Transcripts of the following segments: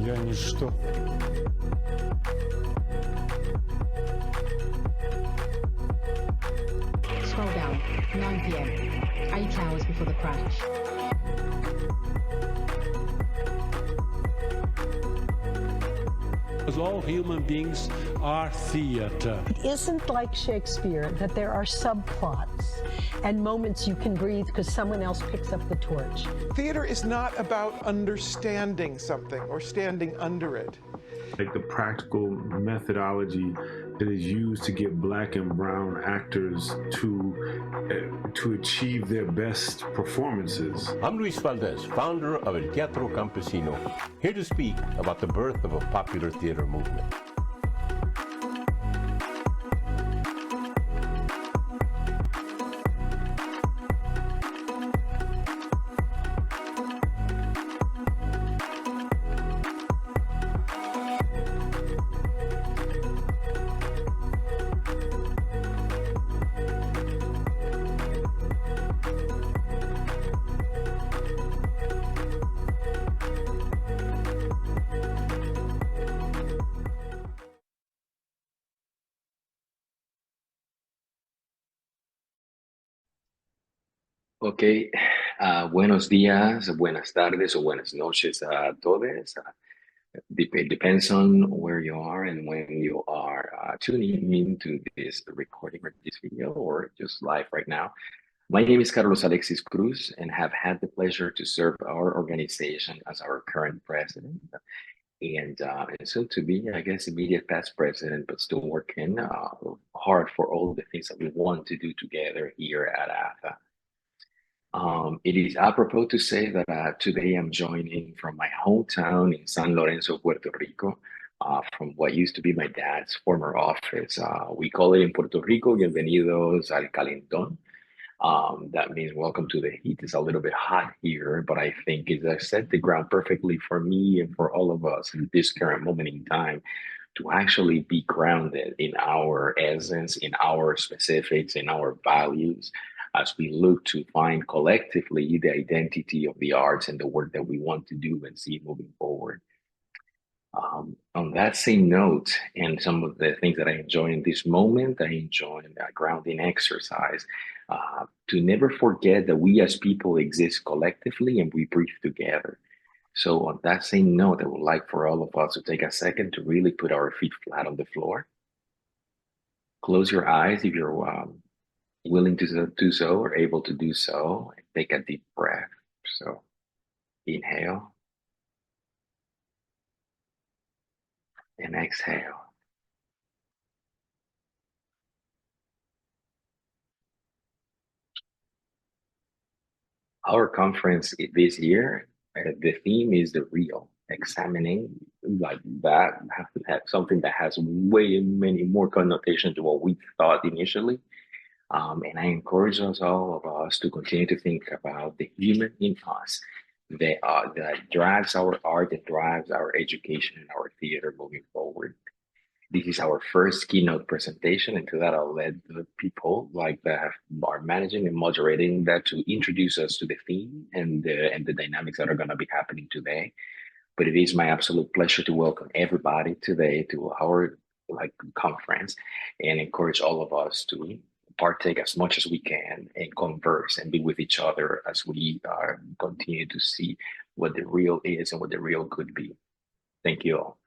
я ничто. Scroll down, 9 p.m., 8 hours before the crash. Because all human beings are theater. It isn't like Shakespeare that there are subplots and moments you can breathe because someone else picks up the torch. Theater is not about understanding something or standing under it. Like the practical methodology that is used to get Black and brown actors to achieve their best performances. I'm Luis Valdez, founder of El Teatro Campesino, here to speak about the birth of a popular theater movement. Ok, buenos días, buenas tardes, or buenas noches a todos. It depends on where you are and when you are tuning into this recording or this video or just live right now. My name is Carlos Alexis Cruz and have had the pleasure to serve our organization as our current president and soon to be, I guess, immediate past president, but still working hard for all the things that we want to do together here at ATHE. It is apropos to say that today I'm joining from my hometown in San Lorenzo, Puerto Rico, from what used to be my dad's former office. We call it in Puerto Rico, bienvenidos al calentón. That means welcome to the heat. It's a little bit hot here, but I think it has set the ground perfectly for me and for all of us in this current moment in time to actually be grounded in our essence, in our specifics, in our values, as we look to find collectively the identity of the arts and the work that we want to do and see moving forward. On that same note, and some of the things that I enjoy in this moment, I enjoy a grounding exercise to never forget that we as people exist collectively and we breathe together. So on that same note, I would like for all of us to take a second to really put our feet flat on the floor. Close your eyes if you're willing to do so or able to do so. Take a deep breath. So inhale and exhale. Our conference this year, the theme is the real, examining like that, have something that has way many more connotations to what we thought initially. And I encourage all of us to continue to think about the human in us that drives our art, that drives our education and our theater moving forward. This is our first keynote presentation, and to that I'll let the people that are managing and moderating that to introduce us to the theme and the dynamics that are going to be happening today. But it is my absolute pleasure to welcome everybody today to our conference and encourage all of us to partake as much as we can and converse and be with each other as we continue to see what the real is and what the real could be. Thank you all.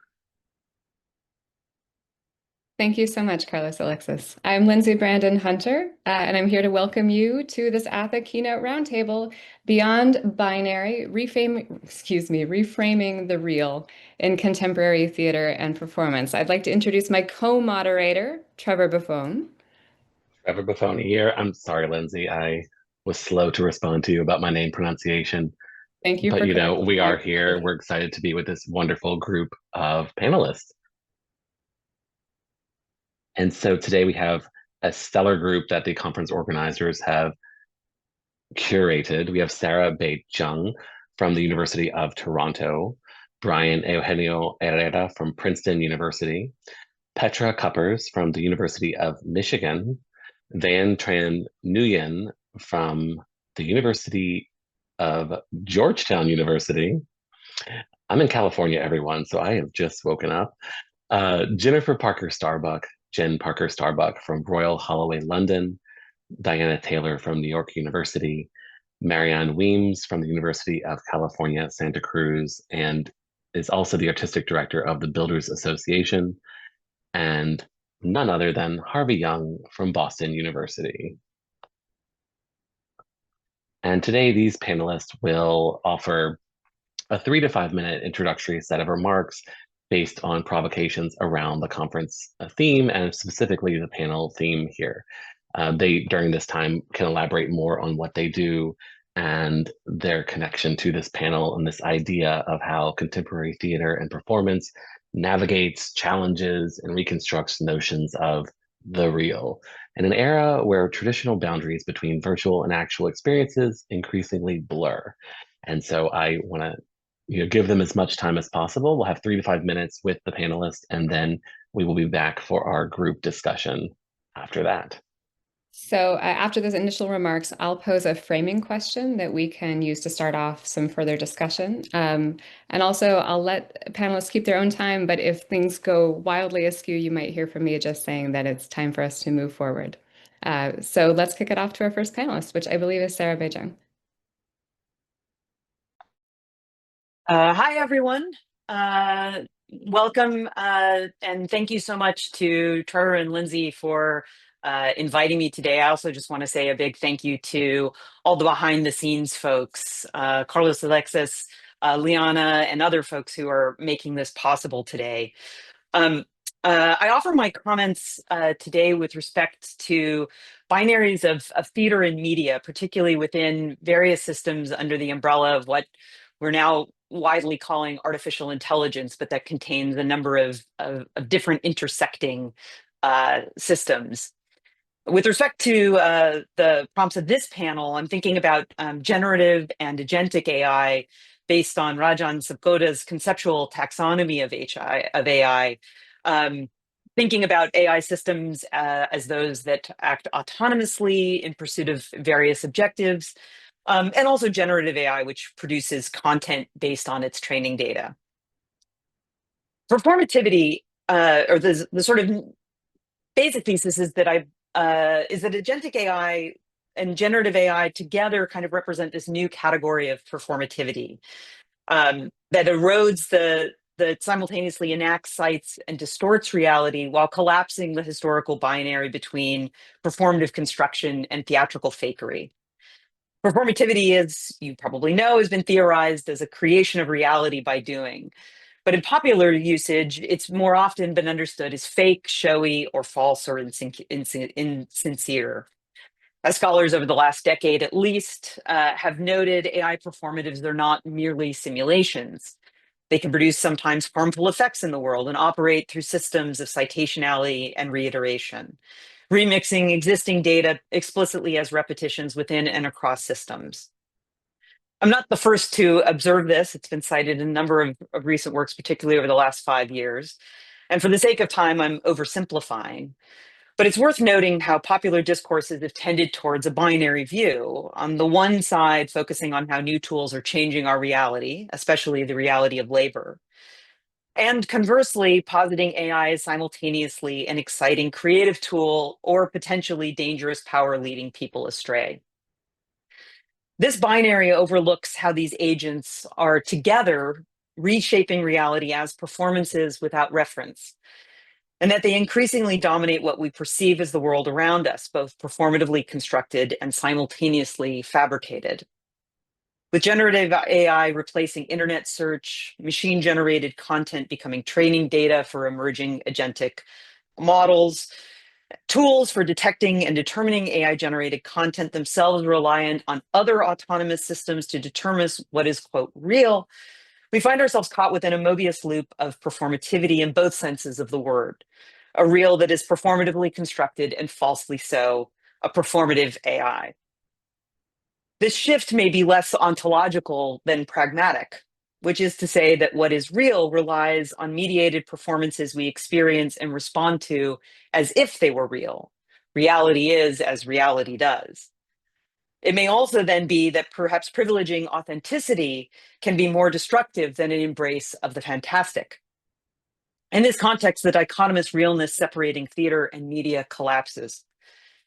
Thank you so much, Carlos Alexis. I'm Lindsay Brandon Hunter, and I'm here to welcome you to this ATHE keynote roundtable, Beyond Binary, Reframing the Real in Contemporary Theater and Performance. I'd like to introduce my co-moderator, Trevor Boffone. Trevor Boffone here. I'm sorry, Lindsay. I was slow to respond to you about my name pronunciation. Thank you. But we are here. We're excited to be with this wonderful group of panelists. And so today we have a stellar group that the conference organizers have curated. We have Sarah Bay-Cheng from the University of Toronto, Eugenio Herrera from Princeton University, Petra Kuppers from the University of Michigan, Tran Nguyen from the University of Georgetown University, I'm in California, everyone, so I have just woken up. Jennifer Parker-Starbuck, Jen Parker-Starbuck from Royal Holloway, London, Diana Taylor from New York University, Marianne Weems from the University of California, Santa Cruz, and is also the artistic director of the Builders Association, and none other than Harvey Young from Boston University. And today, these panelists will offer a 3 to 5 minute introductory set of remarks based on provocations around the conference theme and specifically the panel theme here. They, during this time, can elaborate more on what they do and their connection to this panel and this idea of how contemporary theater and performance navigates, challenges, and reconstructs notions of the real in an era where traditional boundaries between virtual and actual experiences increasingly blur. And so I want to give them as much time as possible. We'll have 3 to 5 minutes with the panelists, and then we will be back for our group discussion after that. So after those initial remarks, I'll pose a framing question that we can use to start off some further discussion. And also I'll let panelists keep their own time, but if things go wildly askew, you might hear from me just saying that it's time for us to move forward. So let's kick it off to our first panelist, which I believe is Sarah Bay-Cheng. Hi, everyone. Welcome, and thank you so much to Trevor and Lindsay for inviting me today. I also just want to say a big thank you to all the behind the scenes folks, Carlos, Alexis, Liana, and other folks who are making this possible today. I offer my comments today with respect to binaries of theater and media, particularly within various systems under the umbrella of what we're now widely calling artificial intelligence, but that contains a number of different intersecting systems. With respect to the prompts of this panel, I'm thinking about generative and agentic AI based on Rajan Sabkoda's conceptual taxonomy of AI, thinking about AI systems as those that act autonomously in pursuit of various objectives, and also generative AI, which produces content based on its training data. Performativity, or the sort of basic thesis is that agentic AI and generative AI together kind of represent this new category of performativity that erodes that simultaneously enacts, cites, and distorts reality while collapsing the historical binary between performative construction and theatrical fakery. Performativity, as you probably know, has been theorized as a creation of reality by doing. But in popular usage, it's more often been understood as fake, showy, or false or insincere. As scholars over the last decade at least have noted, AI performatives are not merely simulations. They can produce sometimes harmful effects in the world and operate through systems of citationality and reiteration, remixing existing data explicitly as repetitions within and across systems. I'm not the first to observe this. It's been cited in a number of recent works, particularly over the last 5 years. And for the sake of time, I'm oversimplifying. But it's worth noting how popular discourses have tended towards a binary view. On the one side, focusing on how new tools are changing our reality, especially the reality of labor. And conversely, positing AI as simultaneously an exciting creative tool or potentially dangerous power leading people astray. This binary overlooks how these agents are together reshaping reality as performances without reference, and that they increasingly dominate what we perceive as the world around us, both performatively constructed and simultaneously fabricated. With generative AI replacing internet search, machine-generated content becoming training data for emerging agentic models, tools for detecting and determining AI-generated content themselves reliant on other autonomous systems to determine what is, quote, real, we find ourselves caught within a Mobius loop of performativity in both senses of the word. A real that is performatively constructed and falsely so, a performative AI. This shift may be less ontological than pragmatic, which is to say that what is real relies on mediated performances we experience and respond to as if they were real. Reality is as reality does. It may also then be that perhaps privileging authenticity can be more destructive than an embrace of the fantastic. In this context, the dichotomous realness separating theater and media collapses.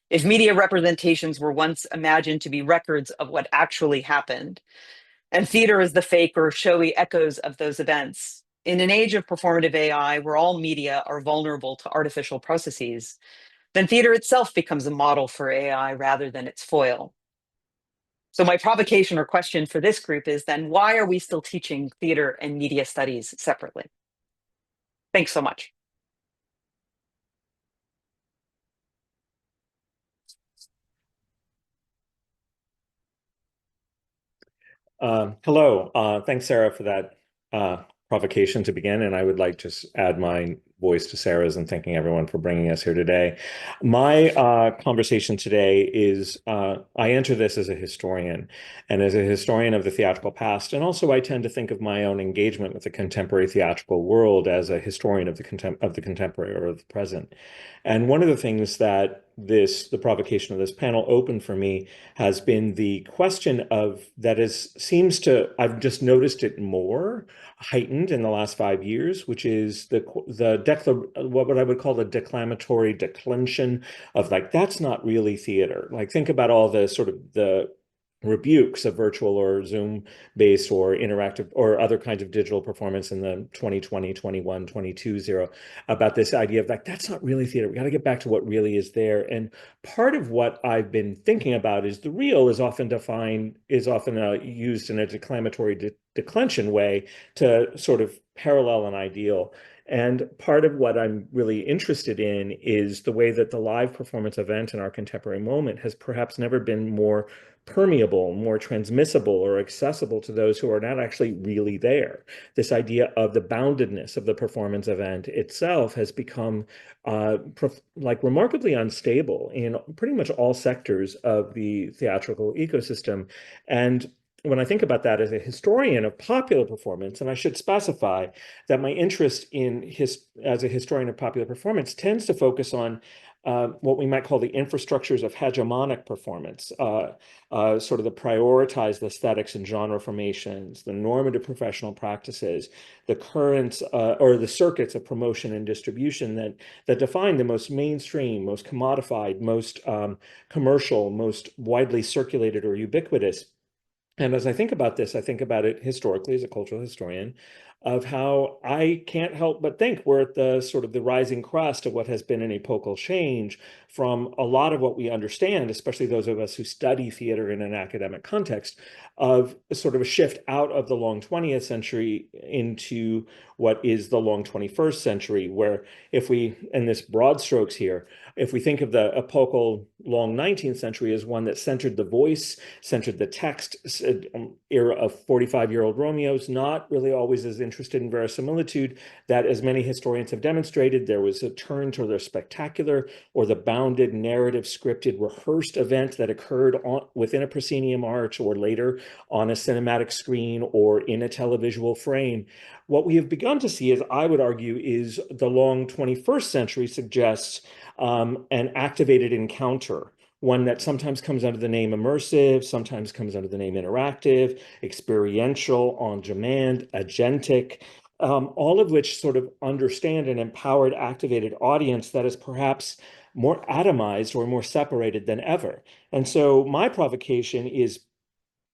If media representations were once imagined to be records of what actually happened, and theater is the fake or showy echoes of those events, in an age of performative AI where all media are vulnerable to artificial processes, then theater itself becomes a model for AI rather than its foil. So my provocation or question for this group is then, why are we still teaching theater and media studies separately? Thanks so much. Hello. Thanks, Sarah, for that provocation to begin. And I would like to add my voice to Sarah's and thanking everyone for bringing us here today. My conversation today is, I enter this as a historian and as a historian of the theatrical past. And also I tend to think of my own engagement with the contemporary theatrical world as a historian of the contemporary or of the present. And one of the things that the provocation of this panel opened for me has been the question of I've just noticed it more heightened in the last 5 years, which is what I would call the declamatory declension of like, that's not really theater. Like, think about all the sort of the rebukes of virtual or Zoom-based or interactive or other kinds of digital performance in the 2020, 21, 22 zero about this idea of like, that's not really theater. We got to get back to what really is there. And part of what I've been thinking about is the real is often used in a declamatory declension way to sort of parallel an ideal. And part of what I'm really interested in is the way that the live performance event in our contemporary moment has perhaps never been more permeable, more transmissible or accessible to those who are not actually really there. This idea of the boundedness of the performance event itself has become like remarkably unstable in pretty much all sectors of the theatrical ecosystem. And when I think about that as a historian of popular performance, and I should specify that my interest as a historian of popular performance tends to focus on what we might call the infrastructures of hegemonic performance, sort of the prioritized aesthetics and genre formations, the normative professional practices, the currents or the circuits of promotion and distribution that define the most mainstream, most commodified, most commercial, most widely circulated or ubiquitous. And as I think about this, I think about it historically as a cultural historian of how I can't help but think we're at the sort of the rising crest of what has been an epochal change from a lot of what we understand, especially those of us who study theater in an academic context, of sort of a shift out of the long 20th century into what is the long 21st century, where if we, in this broad strokes here, if we think of the epochal long 19th century as one that centered the voice, centered the text, era of 45-year-old Romeos, not really always as interested in verisimilitude, that as many historians have demonstrated, there was a turn to the spectacular or the bounded narrative scripted rehearsed event that occurred within a proscenium arch or later on a cinematic screen or in a televisual frame. What we have begun to see, as I would argue, is the long 21st century suggests an activated encounter, one that sometimes comes under the name immersive, sometimes comes under the name interactive, experiential, on demand, agentic, all of which sort of understand an empowered, activated audience that is perhaps more atomized or more separated than ever. And so my provocation is,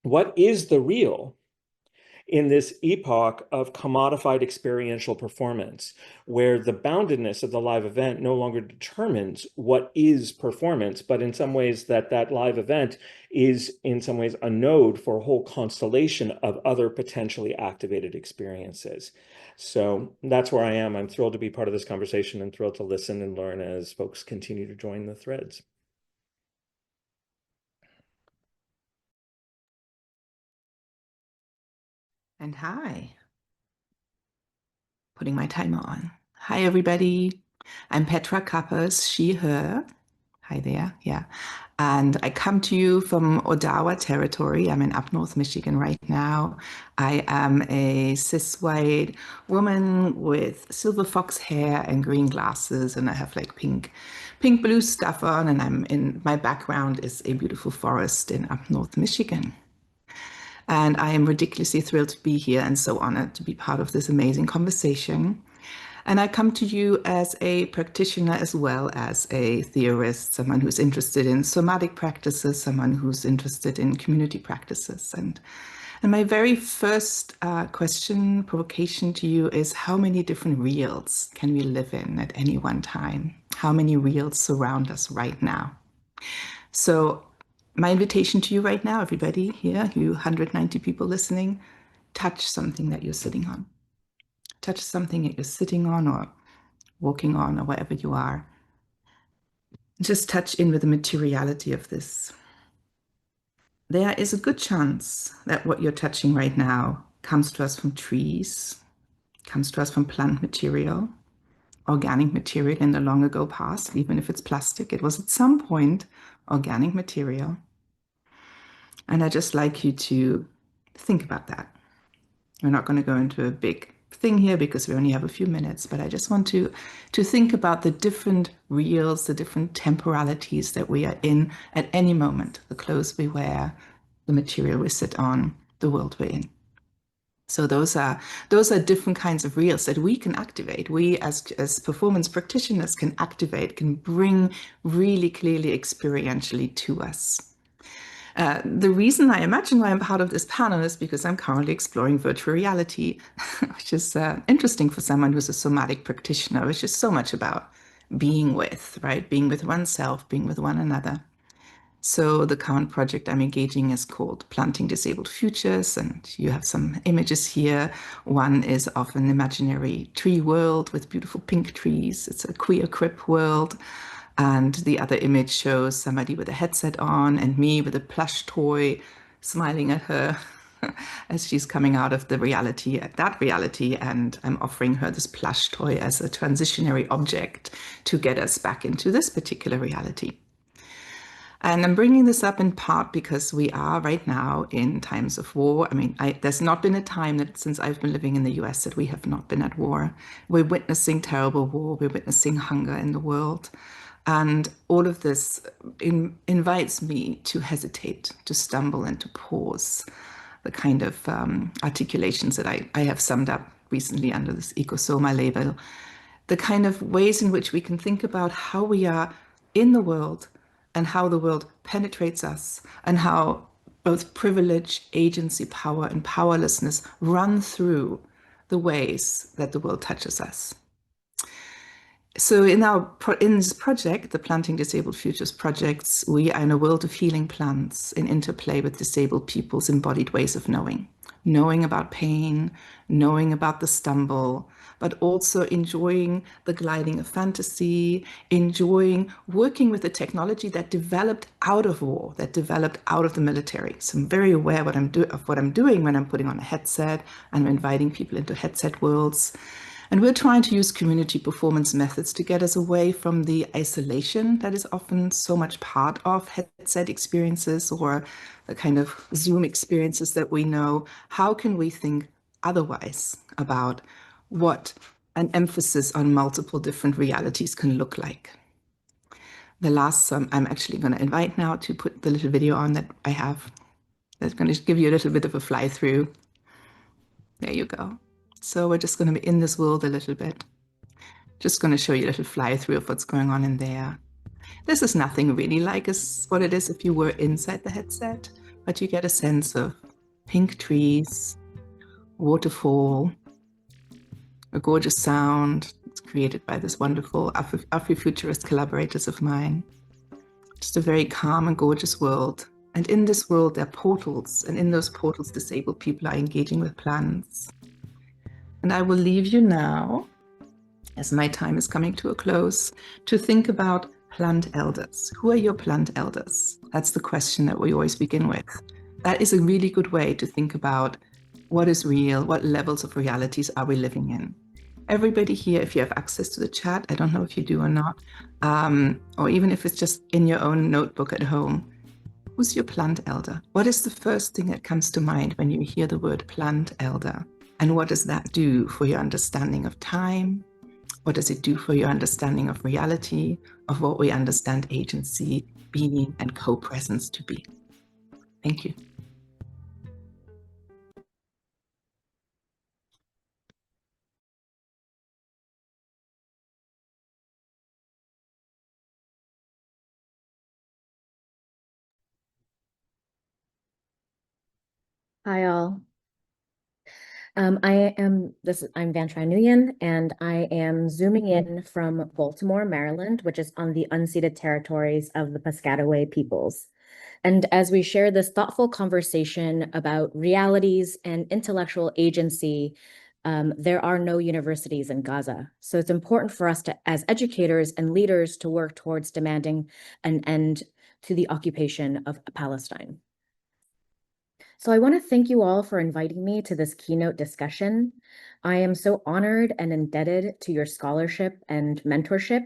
what is the real in this epoch of commodified experiential performance, where the boundedness of the live event no longer determines what is performance, but in some ways that live event is in some ways a node for a whole constellation of other potentially activated experiences. So that's where I am. I'm thrilled to be part of this conversation and thrilled to listen and learn as folks continue to join the threads. And hi. Putting my timer on. Hi, everybody. I'm Petra Kuppers, she, her. Hi there. Yeah. And I come to you from Odawa territory. I'm in up north Michigan right now. I am a cis white woman with silver fox hair and green glasses, and I have like pink blue stuff on, and my background is a beautiful forest in up north Michigan. And I am ridiculously thrilled to be here and so honored to be part of this amazing conversation. And I come to you as a practitioner as well as a theorist, someone who's interested in somatic practices, someone who's interested in community practices. And my very first provocation to you is, how many different reals can we live in at any one time? How many reals surround us right now? So my invitation to you right now, everybody here, you 190 people listening, touch something that you're sitting on. Touch something that you're sitting on or walking on or wherever you are. Just touch in with the materiality of this. There is a good chance that what you're touching right now comes to us from trees, comes to us from plant material, organic material in the long ago past. Even if it's plastic, it was at some point organic material. And I'd just like you to think about that. We're not going to go into a big thing here because we only have a few minutes, but I just want to think about the different reals, the different temporalities that we are in at any moment, the clothes we wear, the material we sit on, the world we're in. So those are different kinds of reals that we can activate. We as performance practitioners can activate, can bring really clearly experientially to us. The reason I imagine why I'm part of this panel is because I'm currently exploring virtual reality, which is interesting for someone who's a somatic practitioner, which is so much about being with, right? Being with oneself, being with one another. So the current project I'm engaging is called Planting Disabled Futures, and you have some images here. One is of an imaginary tree world with beautiful pink trees. It's a queer crip world. And the other image shows somebody with a headset on and me with a plush toy smiling at her as she's coming out of that reality, and I'm offering her this plush toy as a transitionary object to get us back into this particular reality. And I'm bringing this up in part because we are right now in times of war. I mean, there's not been a time that since I've been living in the US that we have not been at war. We're witnessing terrible war. We're witnessing hunger in the world. And all of this invites me to hesitate, to stumble, and to pause the kind of articulations that I have summed up recently under this Ecosoma label, the kind of ways in which we can think about how we are in the world and how the world penetrates us, and how both privilege, agency, power, and powerlessness run through the ways that the world touches us. So in this project, the Planting Disabled Futures projects, we are in a world of healing plants in interplay with disabled people's embodied ways of knowing about pain, knowing about the stumble, but also enjoying the gliding of fantasy, enjoying working with the technology that developed out of war, that developed out of the military. So I'm very aware of what I'm doing when I'm putting on a headset and I'm inviting people into headset worlds. And we're trying to use community performance methods to get us away from the isolation that is often so much part of headset experiences or the kind of Zoom experiences that we know. How can we think otherwise about what an emphasis on multiple different realities can look like? The last I'm actually going to invite now to put the little video on that I have. That's going to give you a little bit of a fly through. There you go. So we're just going to be in this world a little bit. Just going to show you a little fly through of what's going on in there. This is nothing really like what it is if you were inside the headset, but you get a sense of pink trees, waterfall, a gorgeous sound. It's created by this wonderful Afrofuturist collaborators of mine. Just a very calm and gorgeous world. And in this world, there are portals, and in those portals, disabled people are engaging with plants. And I will leave you now, as my time is coming to a close, to think about plant elders. Who are your plant elders? That's the question that we always begin with. That is a really good way to think about what is real, what levels of realities are we living in. everybody here, if you have access to the chat, I don't know if you do or not, or even if it's just in your own notebook at home, who's your plant elder? What is the first thing that comes to mind when you hear the word plant elder? And what does that do for your understanding of time? What does it do for your understanding of reality, of what we understand agency, being, and co-presence to be? Thank you. Hi all. I'm Tran Nguyen, and I am zooming in from Baltimore, Maryland, which is on the unceded territories of the Piscataway peoples. And as we share this thoughtful conversation about realities and intellectual agency, there are no universities in Gaza. So it's important for us to, as educators and leaders, to work towards demanding an end to the occupation of Palestine. So I want to thank you all for inviting me to this keynote discussion. I am so honored and indebted to your scholarship and mentorship.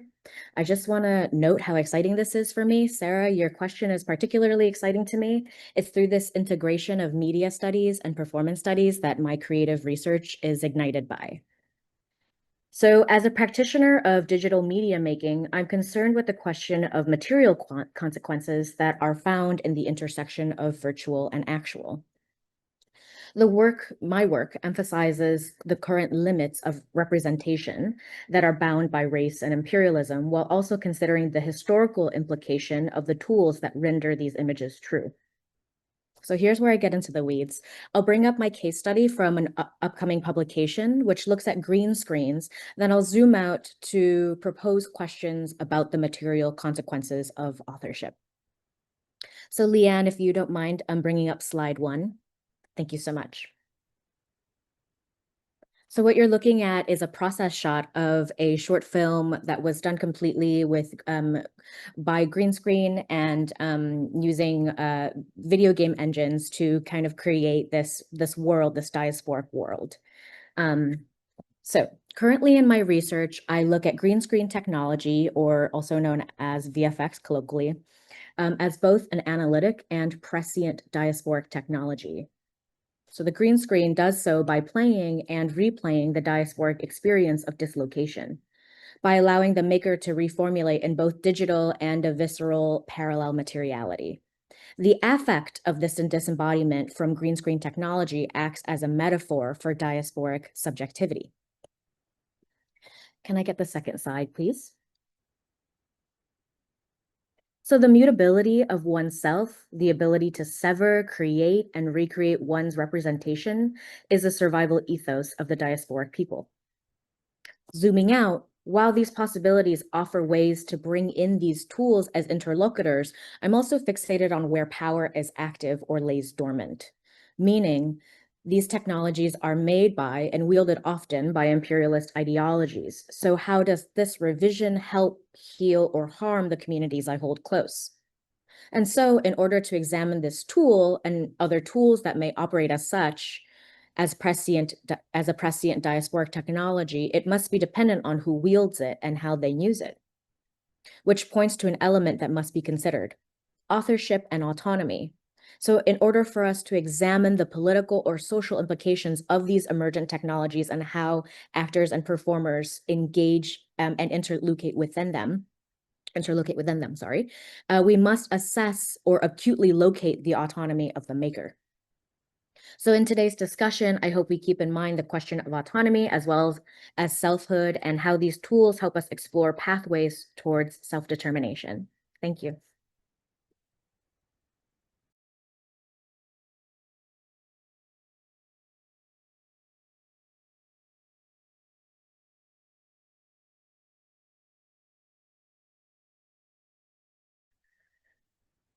I just want to note how exciting this is for me. Sarah, your question is particularly exciting to me. It's through this integration of media studies and performance studies that my creative research is ignited by. So as a practitioner of digital media making, I'm concerned with the question of material consequences that are found in the intersection of virtual and actual. My work emphasizes the current limits of representation that are bound by race and imperialism, while also considering the historical implication of the tools that render these images true. So here's where I get into the weeds. I'll bring up my case study from an upcoming publication, which looks at green screens. Then I'll zoom out to propose questions about the material consequences of authorship. So Leanne, if you don't mind, I'm bringing up slide 1. Thank you so much. So what you're looking at is a process shot of a short film that was done completely with by green screen and using video game engines to kind of create this world, this diasporic world. So currently in my research, I look at green screen technology, or also known as VFX colloquially, as both an analytic and prescient diasporic technology. So the green screen does so by playing and replaying the diasporic experience of dislocation, by allowing the maker to reformulate in both digital and a visceral parallel materiality. The affect of this disembodiment from green screen technology acts as a metaphor for diasporic subjectivity. Can I get the second slide, please? So the mutability of oneself, the ability to sever, create, and recreate one's representation is a survival ethos of the diasporic people. Zooming out, while these possibilities offer ways to bring in these tools as interlocutors, I'm also fixated on where power is active or lays dormant, meaning these technologies are made by and wielded often by imperialist ideologies. So how does this revision help, heal, or harm the communities I hold close? And so in order to examine this tool and other tools that may operate as such, as a prescient diasporic technology, it must be dependent on who wields it and how they use it, which points to an element that must be considered: authorship and autonomy. So in order for us to examine the political or social implications of these emergent technologies and how actors and performers engage and interlocute within them, we must assess or acutely locate the autonomy of the maker. So in today's discussion, I hope we keep in mind the question of autonomy as well as selfhood and how these tools help us explore pathways towards self-determination. Thank you.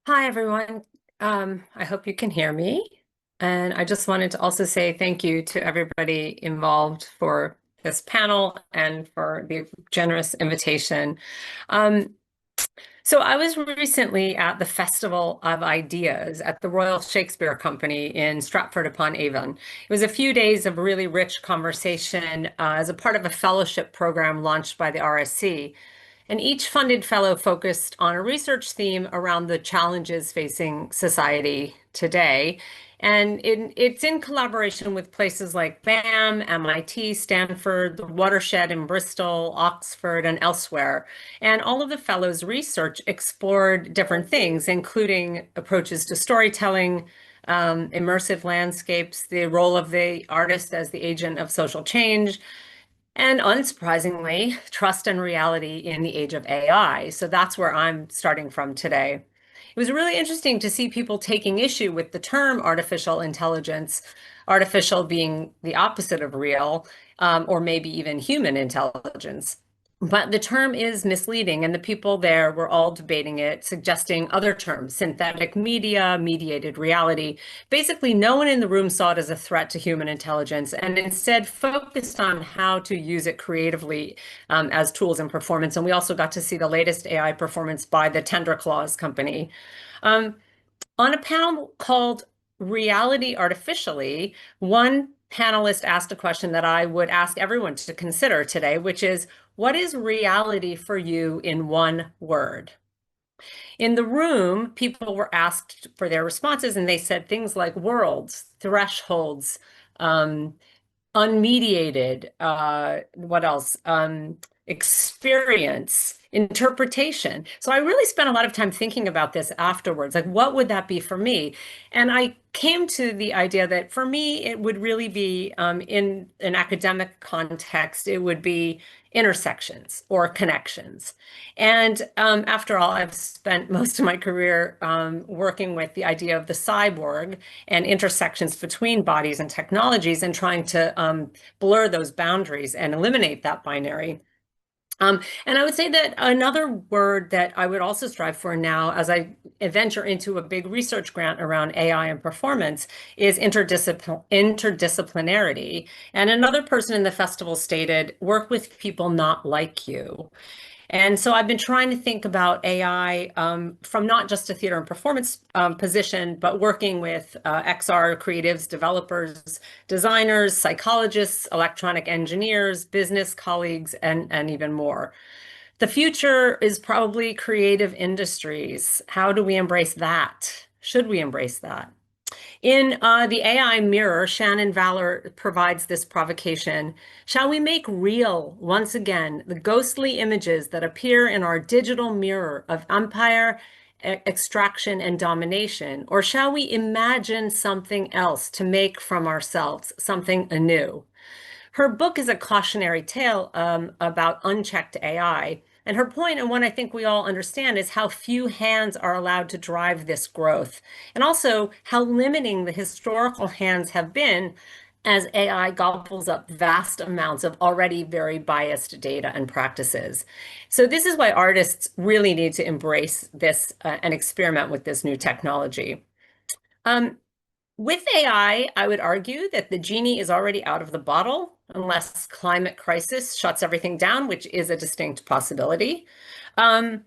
Hi, everyone. I hope you can hear me. And I just wanted to also say thank you to everybody involved for this panel and for the generous invitation. So I was recently at the Festival of Ideas at the Royal Shakespeare Company in Stratford-upon-Avon. It was a few days of really rich conversation as a part of a fellowship program launched by the RSC. And each funded fellow focused on a research theme around the challenges facing society today. And it's in collaboration with places like BAM, MIT, Stanford, the Watershed in Bristol, Oxford, and elsewhere. And all of the fellows' research explored different things, including approaches to storytelling, immersive landscapes, the role of the artist as the agent of social change, and unsurprisingly, trust and reality in the age of AI. So that's where I'm starting from today. It was really interesting to see people taking issue with the term artificial intelligence, artificial being the opposite of real, or maybe even human intelligence. But the term is misleading, and the people there were all debating it, suggesting other terms, synthetic media, mediated reality. Basically, no one in the room saw it as a threat to human intelligence, and instead focused on how to use it creatively as tools in performance. And we also got to see the latest AI performance by the Tender Claws company. On a panel called Reality Artificially, one panelist asked a question that I would ask everyone to consider today, which is, what is reality for you in one word? In the room, people were asked for their responses, and they said things like worlds, thresholds, unmediated, what else? Experience, interpretation. So I really spent a lot of time thinking about this afterwards, like what would that be for me? And I came to the idea that for me, it would really be in an academic context, it would be intersections or connections. And after all, I've spent most of my career working with the idea of the cyborg and intersections between bodies and technologies and trying to blur those boundaries and eliminate that binary. And I would say that another word that I would also strive for now as I venture into a big research grant around AI and performance is interdisciplinarity. And another person in the festival stated, work with people not like you. And so I've been trying to think about AI from not just a theater and performance position, but working with XR creatives, developers, designers, psychologists, electronic engineers, business colleagues, and even more. The future is probably creative industries. How do we embrace that? Should we embrace that? In the AI Mirror, Shannon Valor provides this provocation. Shall we make real, once again, the ghostly images that appear in our digital mirror of empire, extraction, and domination? Or shall we imagine something else to make from ourselves something anew? Her book is a cautionary tale about unchecked AI. And her point, and one I think we all understand, is how few hands are allowed to drive this growth, and also how limiting the historical hands have been as AI gobbles up vast amounts of already very biased data and practices. So this is why artists really need to embrace this and experiment with this new technology. With AI, I would argue that the genie is already out of the bottle, unless climate crisis shuts everything down, which is a distinct possibility. But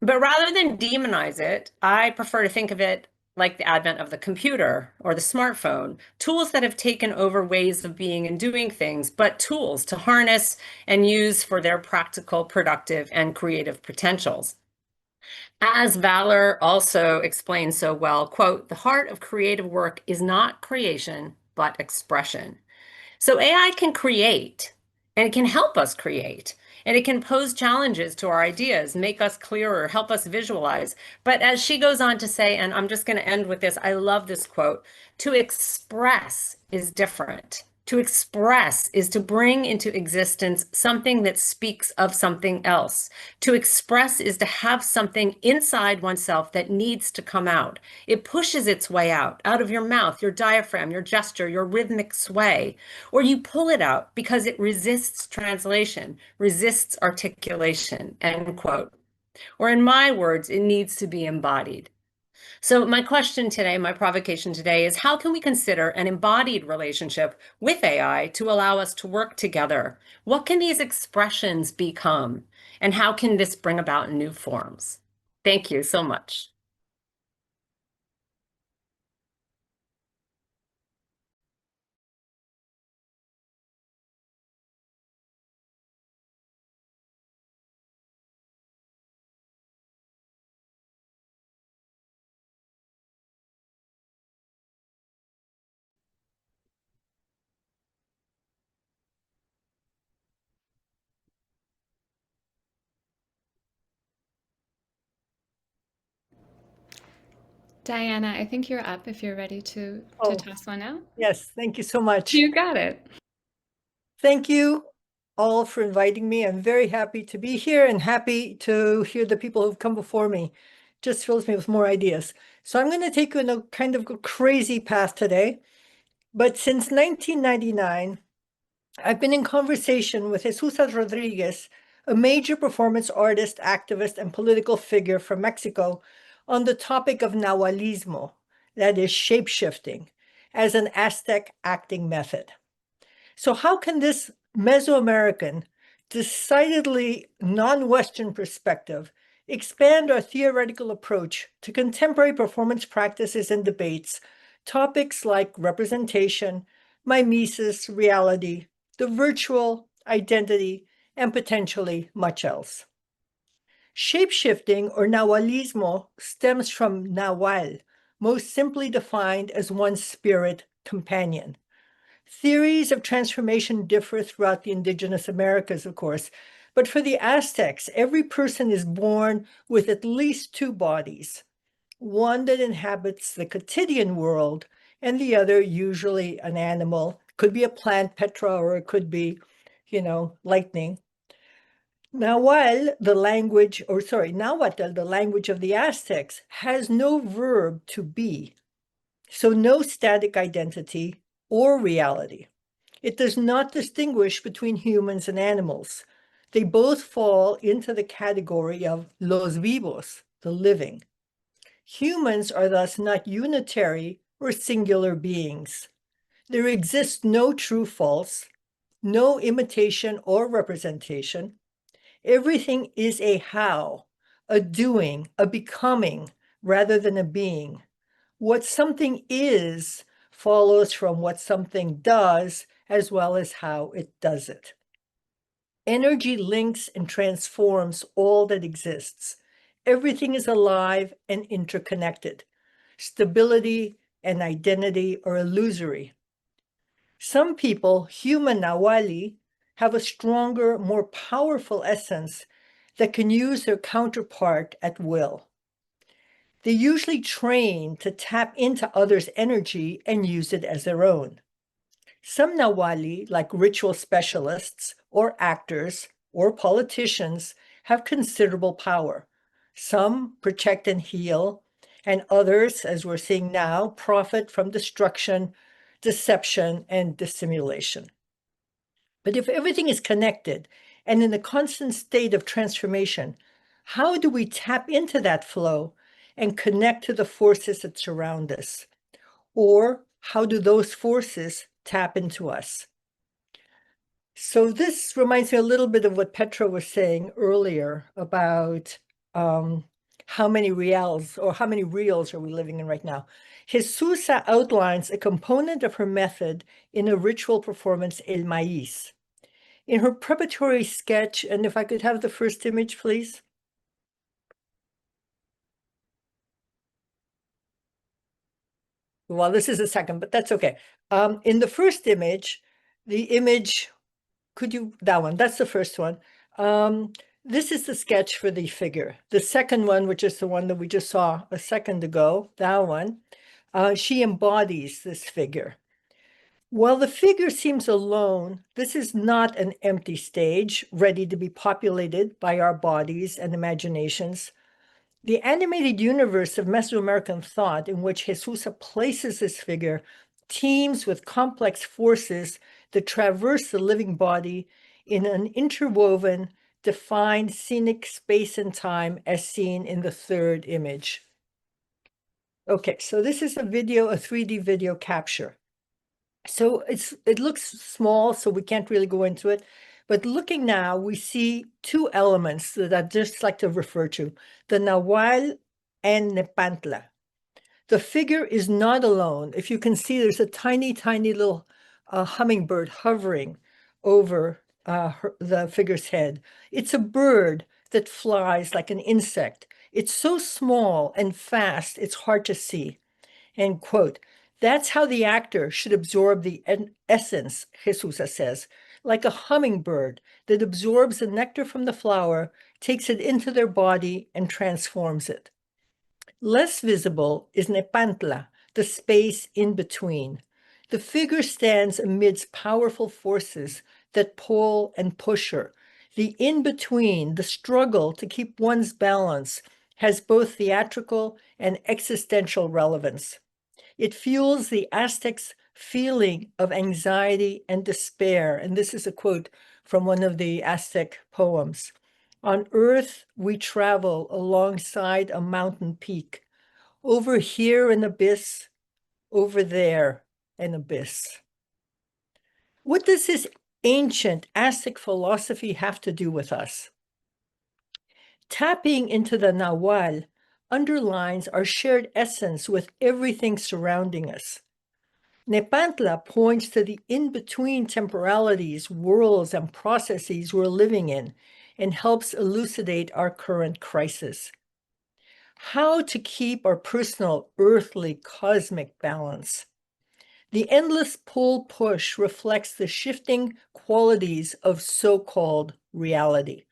rather than demonize it, I prefer to think of it like the advent of the computer or the smartphone, tools that have taken over ways of being and doing things, but tools to harness and use for their practical, productive, and creative potentials. As Valor also explains so well, quote, the heart of creative work is not creation, but expression. So AI can create, and it can help us create, and it can pose challenges to our ideas, make us clearer, help us visualize. But as she goes on to say, and I'm just going to end with this, I love this quote, to express is different. To express is to bring into existence something that speaks of something else. To express is to have something inside oneself that needs to come out. It pushes its way out of your mouth, your diaphragm, your gesture, your rhythmic sway, or you pull it out because it resists translation, resists articulation, end quote. Or in my words, it needs to be embodied. So my question today, my provocation today is how can we consider an embodied relationship with AI to allow us to work together? What can these expressions become? And how can this bring about new forms? Thank you so much. Diana, I think you're up if you're ready to Oh, toss one out. yes, thank you so much. You got it. Thank you all for inviting me. I'm very happy to be here and happy to hear the people who've come before me. Just fills me with more ideas. So I'm going to take you on a kind of a crazy path today. But since 1999, I've been in conversation with Jesus Rodriguez, a major performance artist, activist, and political figure from Mexico, on the topic of Nahualismo, that is shape-shifting, as an Aztec acting method. So how can this Mesoamerican, decidedly non-Western perspective expand our theoretical approach to contemporary performance practices and debates, topics like representation, mimesis, reality, the virtual, identity, and potentially much else? Shapeshifting, or Nahualismo, stems from Nahual, most simply defined as one's spirit companion. Theories of transformation differ throughout the indigenous Americas, of course, but for the Aztecs, every person is born with at least two bodies, one that inhabits the quotidian world, and the other, usually an animal. Could be a plant, Petra, or it could be, lightning. Nahuatl, the language of the Aztecs, has no verb to be, so no static identity or reality. It does not distinguish between humans and animals. They both fall into the category of los vivos, the living. Humans are thus not unitary or singular beings. There exists no true false, no imitation or representation. Everything is a how, a doing, a becoming, rather than a being. What something is follows from what something does, as well as how it does it. Energy links and transforms all that exists. Everything is alive and interconnected. Stability and identity are illusory. Some people, human Nahuali, have a stronger, more powerful essence that can use their counterpart at will. They usually train to tap into others' energy and use it as their own. Some Nahuali, like ritual specialists or actors or politicians, have considerable power. Some protect and heal, and others, as we're seeing now, profit from destruction, deception, and dissimulation. But if everything is connected and in a constant state of transformation, how do we tap into that flow and connect to the forces that surround us? Or how do those forces tap into us? So this reminds me a little bit of what Petra was saying earlier about how many reals are we living in right now? Jesusa outlines a component of her method in a ritual performance, El Maíz. In her preparatory sketch, and if I could have the first image, please. Well, this is the second, but that's okay. In the first image, that one, that's the first one. This is the sketch for the figure. The second one, which is the one that we just saw a second ago, that one, she embodies this figure. While the figure seems alone, this is not an empty stage ready to be populated by our bodies and imaginations. The animated universe of Mesoamerican thought in which Jesusa places this figure teems with complex forces that traverse the living body in an interwoven, defined scenic space and time as seen in the third image. Okay, so this is a video, a 3D video capture. So it looks small, so we can't really go into it. But looking now, we see two elements that I'd just like to refer to, the Nahual and Nepantla. The figure is not alone. If you can see, there's a tiny, tiny little hummingbird hovering over the figure's head. It's a bird that flies like an insect. It's so small and fast, it's hard to see. End quote. That's how the actor should absorb the essence, Jesus says, like a hummingbird that absorbs the nectar from the flower, takes it into their body, and transforms it. Less visible is Nepantla, the space in between. The figure stands amidst powerful forces that pull and push her. The in-between, the struggle to keep one's balance, has both theatrical and existential relevance. It fuels the Aztecs' feeling of anxiety and despair. And this is a quote from one of the Aztec poems. On earth, we travel alongside a mountain peak. Over here, an abyss. Over there, an abyss. What does this ancient Aztec philosophy have to do with us? Tapping into the Nahual underlines our shared essence with everything surrounding us. Nepantla points to the in-between temporalities, worlds, and processes we're living in, and helps elucidate our current crisis. How to keep our personal, earthly, cosmic balance. The endless pull-push reflects the shifting qualities of so-called reality.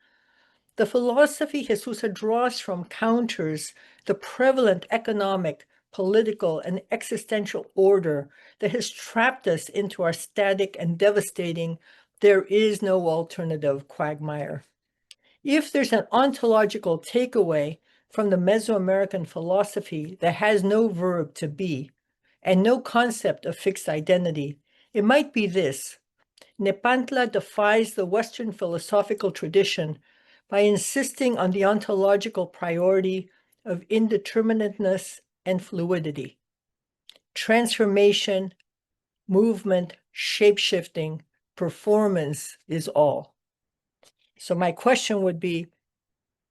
The philosophy Jesus draws from counters the prevalent economic, political, and existential order that has trapped us into our static and devastating, there is no alternative quagmire. If there's an ontological takeaway from the Mesoamerican philosophy that has no verb to be and no concept of fixed identity, it might be this. Nepantla defies the Western philosophical tradition by insisting on the ontological priority of indeterminateness and fluidity. Transformation, movement, shape-shifting, performance is all. So my question would be,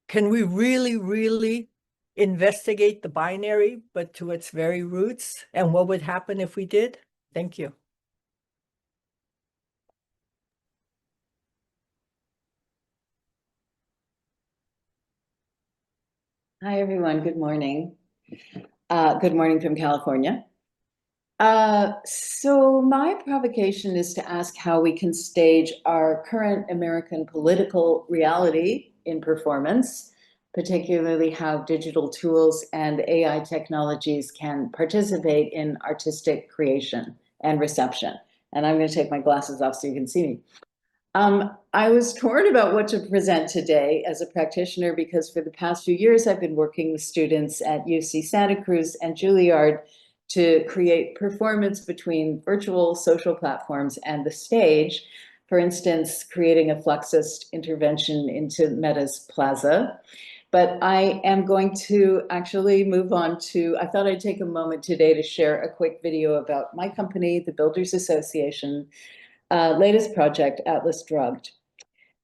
can we really, really investigate the binary, but to its very roots? And what would happen if we did? Thank you. Hi, everyone. Good morning. Good morning from California. So my provocation is to ask how we can stage our current American political reality in performance, particularly how digital tools and AI technologies can participate in artistic creation and reception. And I'm going to take my glasses off so you can see me. I was torn about what to present today as a practitioner because for the past few years, I've been working with students at UC Santa Cruz and Juilliard to create performance between virtual social platforms and the stage. For instance, creating a Fluxist intervention into Meta's Plaza. But I am going to actually move on to, I thought I'd take a moment today to share a quick video about my company, the Builders Association, latest project, Atlas Drugged.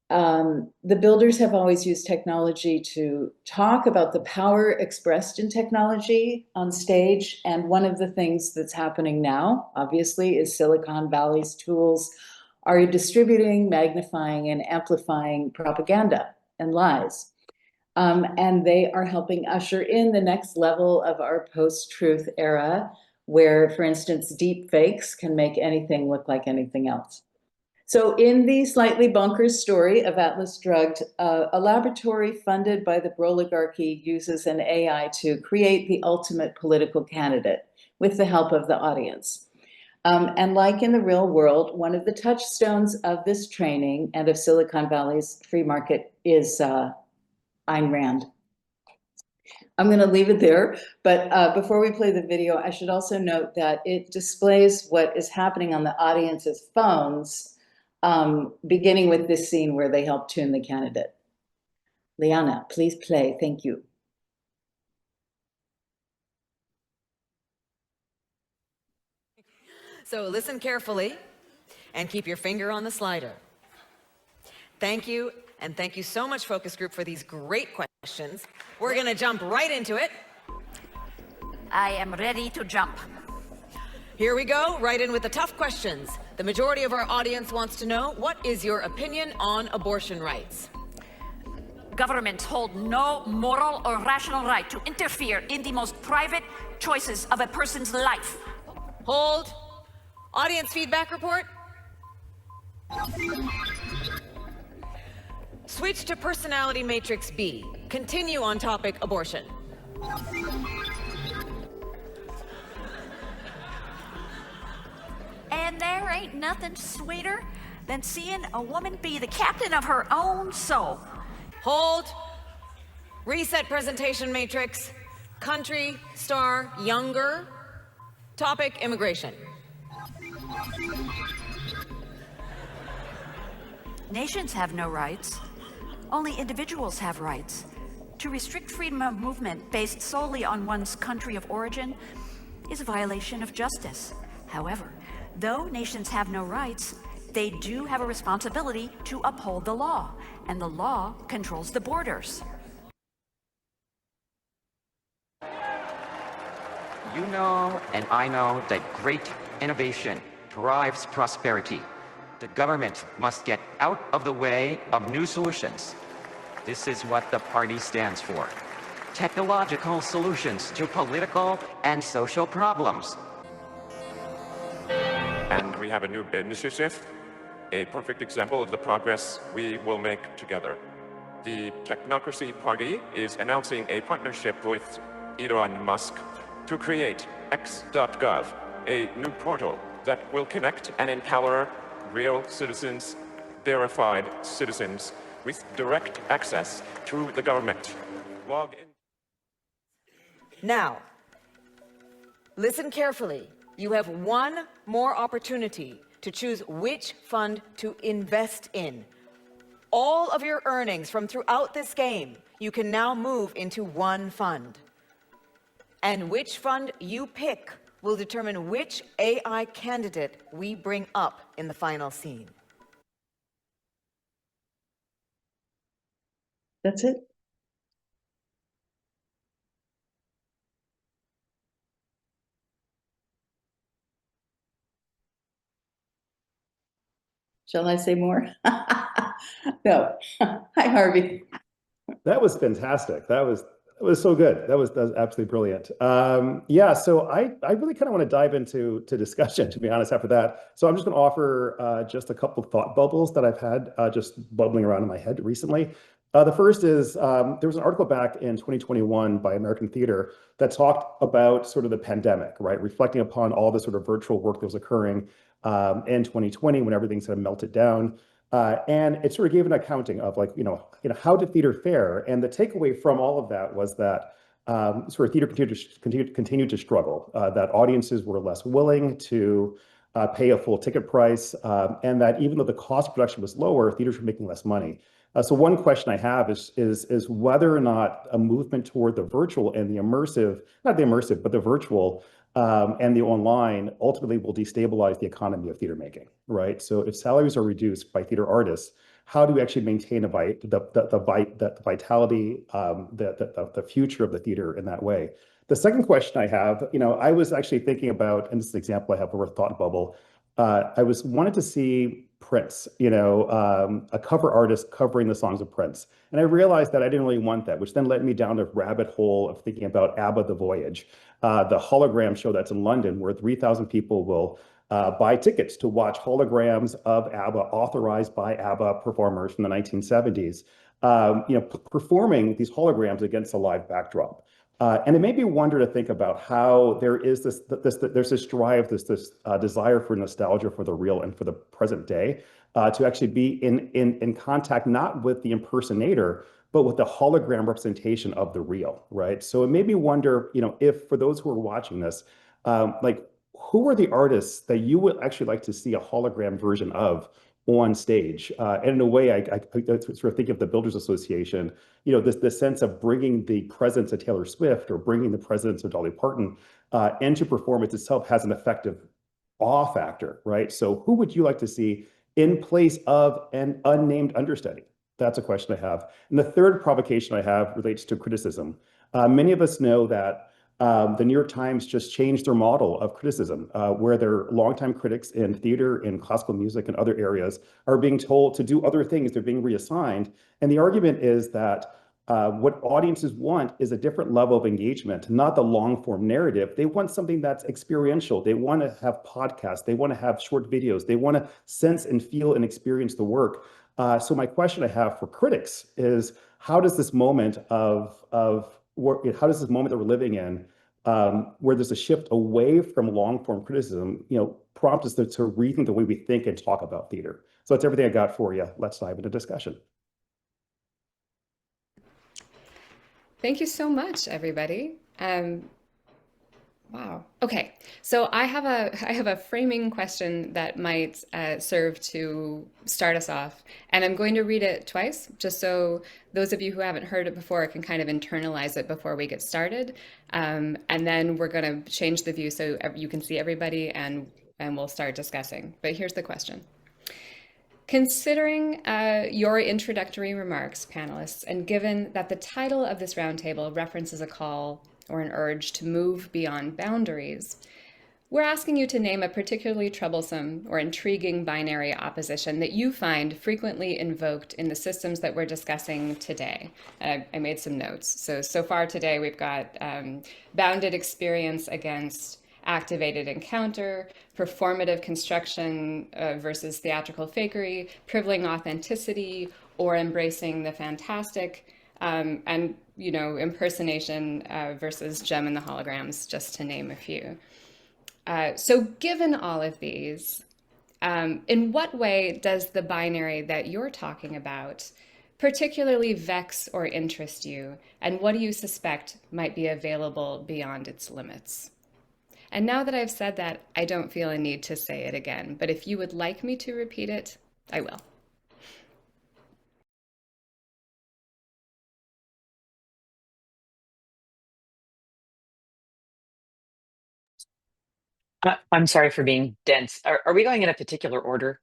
The builders have always used technology to talk about the power expressed in technology on stage. And one of the things that's happening now, obviously, is Silicon Valley's tools are distributing, magnifying, and amplifying propaganda and lies. And they are helping usher in the next level of our post-truth era, where, for instance, deep fakes can make anything look like anything else. So in the slightly bonkers story of Atlas Drugged, a laboratory funded by the Broligarchy uses an AI to create the ultimate political candidate with the help of the audience. And like in the real world, one of the touchstones of this training and of Silicon Valley's free market is Ayn Rand. I'm going to leave it there, but before we play the video, I should also note that it displays what is happening on the audience's phones, beginning with this scene where they help tune the candidate. Liana, please play. Thank you. So listen carefully and keep your finger on the slider. Thank you, and thank you so much, focus group, for these great questions. We're gonna jump right into it. I am ready to jump. Here we go, right in with the tough questions. The majority of our audience wants to know, what is your opinion on abortion rights? Governments hold no moral or rational right to interfere in the most private choices of a person's life. Hold. Audience feedback report. Switch to personality matrix B. Continue on topic abortion. And there ain't nothing sweeter than seeing a woman be the captain of her own soul. Hold. Reset presentation matrix. Country, star, younger. Topic, immigration. Nations have no rights. Only individuals have rights. To restrict freedom of movement based solely on one's country of origin is a violation of justice. However, though nations have no rights, they do have a responsibility to uphold the law, and the law controls the borders. You know, and I know, that great innovation drives prosperity. The government must get out of the way of new solutions. This is what the party stands for. Technological solutions to political and social problems. And we have a new initiative, a perfect example of the progress we will make together. The Technocracy Party is announcing a partnership with Elon Musk to create X.gov, a new portal that will connect and empower real citizens, verified citizens, with direct access to the government. Log in. Now, listen carefully. You have one more opportunity to choose which fund to invest in. All of your earnings from throughout this game, you can now move into one fund. And which fund you pick will determine which AI candidate we bring up in the final scene. That's it. Shall I say more? No. Hi, Harvey. That was fantastic. That was so good. That was absolutely brilliant. Yeah, so I really kind of want to dive into discussion, to be honest, after that. So I'm just going to offer just a couple of thought bubbles that I've had just bubbling around in my head recently. The first is there was an article back in 2021 by American Theater that talked about sort of the pandemic, right? Reflecting upon all the sort of virtual work that was occurring in 2020 when everything sort of melted down. And it sort of gave an accounting of like, how did theater fare? And the takeaway from all of that was that sort of theater continued to struggle, that audiences were less willing to pay a full ticket price, and that even though the cost of production was lower, theaters were making less money. So one question I have is whether or not a movement toward the virtual and the immersive, not the immersive, but the virtual and the online ultimately will destabilize the economy of theater making, right? So if salaries are reduced by theater artists, how do we actually maintain the vitality, the future of the theater in that way? The second question I have, I was actually thinking about, and this is an example I have of a thought bubble. I wanted to see Prince, a cover artist covering the songs of Prince. And I realized that I didn't really want that, which then led me down the rabbit hole of thinking about ABBA, The Voyage, the hologram show that's in London, where 3,000 people will buy tickets to watch holograms of ABBA, authorized by ABBA performers from the 1970s, performing these holograms against a live backdrop. And it made me wonder to think about how there is there's this drive, this desire for nostalgia for the real and for the present day, to actually be in contact not with the impersonator, but with the hologram representation of the real, right? So it made me wonder, if for those who are watching this, like who are the artists that you would actually like to see a hologram version of on stage? And in a way, I sort of think of the Builders Association, this sense of bringing the presence of Taylor Swift or bringing the presence of Dolly Parton into performance itself has an effect of awe factor, right? So who would you like to see in place of an unnamed understudy? That's a question I have. And the third provocation I have relates to criticism. Many of us know that the New York Times just changed their model of criticism, where their longtime critics in theater, in classical music, and other areas are being told to do other things. They're being reassigned. And the argument is that what audiences want is a different level of engagement, not the long form narrative. They want something that's experiential. They want to have podcasts. They want to have short videos. They want to sense and feel and experience the work. So my question I have for critics is, how does this moment that we're living in, where there's a shift away from long form criticism, prompt us to rethink the way we think and talk about theater? So that's everything I got for you. Let's dive into discussion. Thank you so much, everybody. Wow. Okay, so I have a framing question that might serve to start us off, and I'm going to read it twice, just so those of you who haven't heard it before can kind of internalize it before we get started, and then we're going to change the view so you can see everybody, and we'll start discussing. But here's the question. Considering your introductory remarks, panelists, and given that the title of this roundtable references a call or an urge to move beyond boundaries, we're asking you to name a particularly troublesome or intriguing binary opposition that you find frequently invoked in the systems that we're discussing today. I made some notes. So far today, we've got bounded experience against activated encounter, performative construction versus theatrical fakery, privileging authenticity, or embracing the fantastic, and impersonation versus gem in the holograms, just to name a few. So given all of these, in what way does the binary that you're talking about particularly vex or interest you, and what do you suspect might be available beyond its limits? And now that I've said that, I don't feel a need to say it again, but if you would like me to repeat it, I will. I'm sorry for being dense. Are we going in a particular order?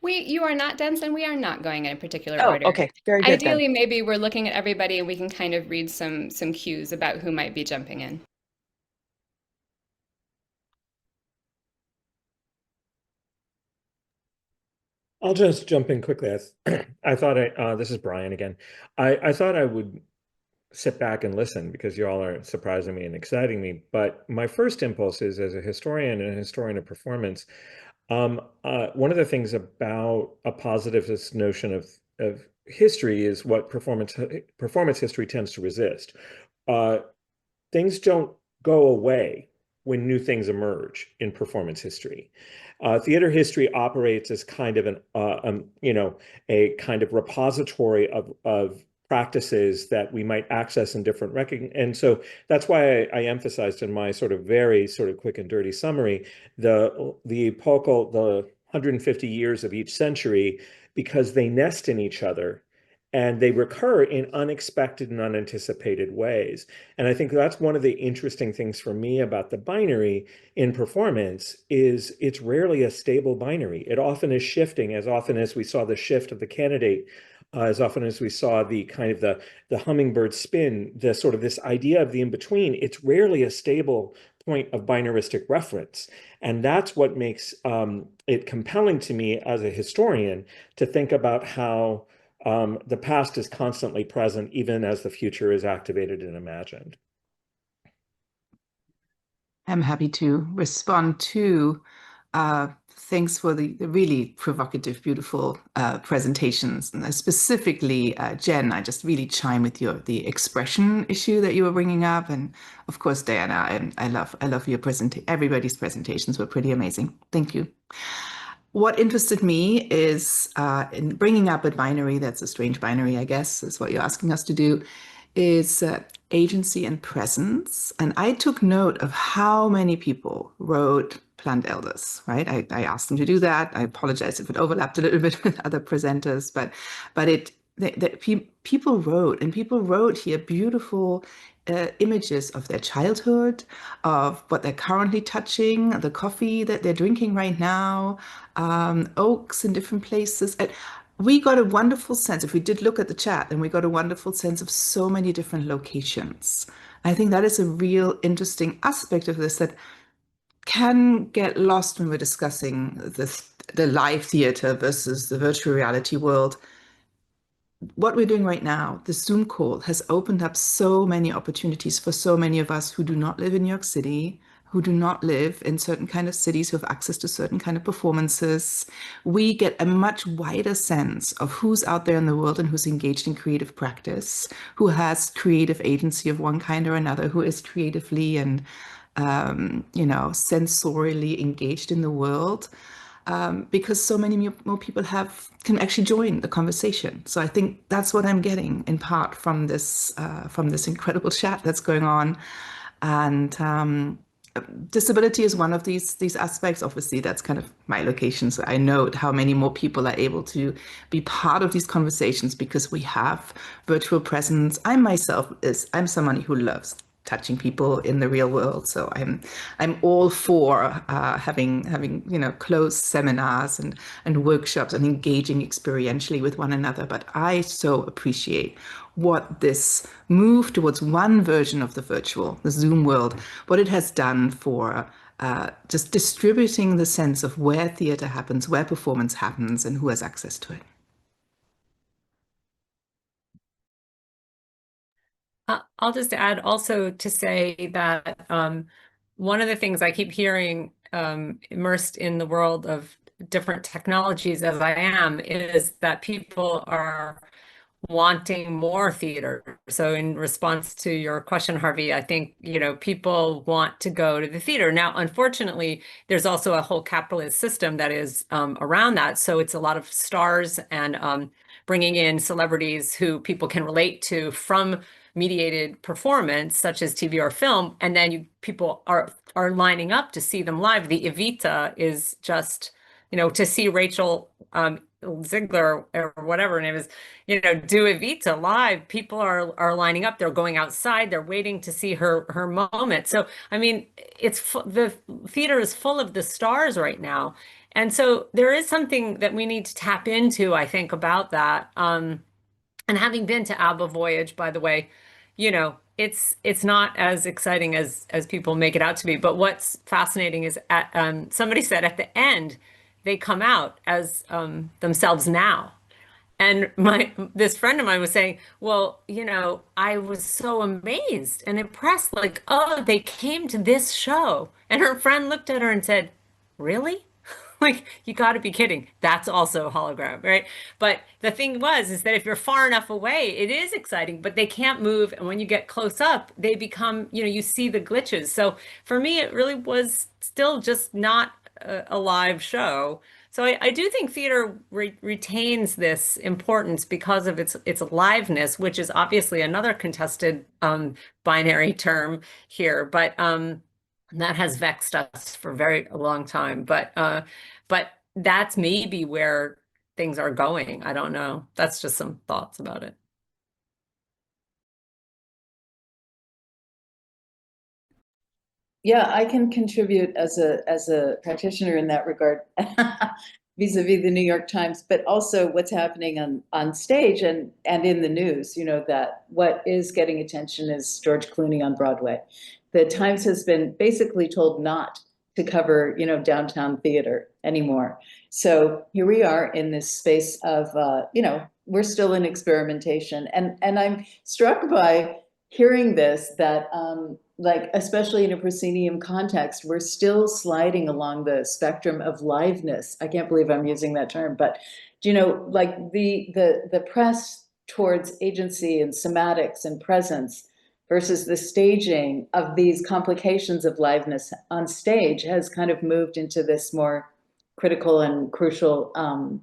You are not dense, and we are not going in a particular Oh, order. okay, very good. Ideally, maybe we're looking at everybody and we can kind of read some cues about who might be jumping in. I'll just jump in quickly. I thought this is Brian again. I thought I would sit back and listen because you all are surprising me and exciting me. But my first impulse is, as a historian and a historian of performance, one of the things about a positivist notion of history is what performance history tends to resist. Things don't go away when new things emerge in performance history. Theater history operates as kind of a kind of repository of practices that we might access in different and so that's why I emphasized in my very quick and dirty summary the 150 years of each century, because they nest in each other and they recur in unexpected and unanticipated ways. And I think that's one of the interesting things for me about the binary in performance is it's rarely a stable binary. It often is shifting, as often as we saw the shift of the candidate, as often as we saw the kind of the hummingbird spin, this idea of the in-between. It's rarely a stable point of binaristic reference. And that's what makes it compelling to me as a historian to think about how the past is constantly present, even as the future is activated and imagined. I'm happy to respond to. Thanks for the really provocative, beautiful presentations. And specifically, Jen, I just really chime with the expression issue that you were bringing up. And of course, Diana, I love your presentation. Everybody's presentations were pretty amazing. Thank you. What interested me is in bringing up a binary, that's a strange binary, I guess, is what you're asking us to do, is agency and presence. And I took note of how many people wrote Planned Elders, right? I asked them to do that. I apologize if it overlapped a little bit with other presenters, but people wrote, and people wrote here beautiful images of their childhood, of what they're currently touching, the coffee that they're drinking right now, oaks in different places. And we got a wonderful sense, if we did look at the chat, then we got a wonderful sense of so many different locations. I think that is a real interesting aspect of this that can get lost when we're discussing the live theater versus the virtual reality world. What we're doing right now, the Zoom call, has opened up so many opportunities for so many of us who do not live in New York City, who do not live in certain kind of cities, who have access to certain kind of performances. We get a much wider sense of who's out there in the world and who's engaged in creative practice, who has creative agency of one kind or another, who is creatively and sensorially engaged in the world. Because so many more people can actually join the conversation. So I think that's what I'm getting in part from this incredible chat that's going on. And disability is one of these aspects. Obviously, that's kind of my location. So I know how many more people are able to be part of these conversations because we have virtual presence. I'm someone who loves touching people in the real world. So I'm all for having closed seminars and workshops and engaging experientially with one another. But I so appreciate what this move towards one version of the virtual, the Zoom world, what it has done for just distributing the sense of where theater happens, where performance happens, and who has access to it. I'll just add also to say that one of the things I keep hearing immersed in the world of different technologies as I am is that people are wanting more theater. So in response to your question, Harvey, I think, people want to go to the theater. Now, unfortunately, there's also a whole capitalist system that is around that. So it's a lot of stars and bringing in celebrities who people can relate to from mediated performance, such as TV or film, and then people are lining up to see them live. The Evita is just, to see Rachel Ziegler or whatever her name is, do Evita live. People are lining up. They're going outside. They're waiting to see her moment. So I mean, the theater is full of the stars right now, and so there is something that we need to tap into, I think, about that. And having been to ABBA Voyage, by the way, it's not as exciting as people make it out to be. But what's fascinating is somebody said at the end, they come out as themselves now. And this friend of mine was saying, well, I was so amazed and impressed, like, oh, they came to this show. And her friend looked at her and said, really? Like, you got to be kidding. That's also a hologram, right? But the thing is that if you're far enough away, it is exciting, but they can't move. And when you get close up, they become, you see the glitches. So for me, it really was still just not a live show. So I do think theater retains this importance because of its aliveness, which is obviously another contested binary term here. But that has vexed us for a very long time, but that's maybe where things are going. I don't know. That's just some thoughts about it. Yeah, I can contribute as a practitioner in that regard, vis-a-vis the New York Times, but also what's happening on stage and in the news. That what is getting attention is George Clooney on Broadway. The Times has been basically told not to cover, downtown theater anymore. So here we are in this space of, we're still in experimentation. And I'm struck by hearing this, that especially in a proscenium context, we're still sliding along the spectrum of liveness. I can't believe I'm using that term, but the press towards agency and somatics and presence versus the staging of these complications of liveness on stage has kind of moved into this more critical and crucial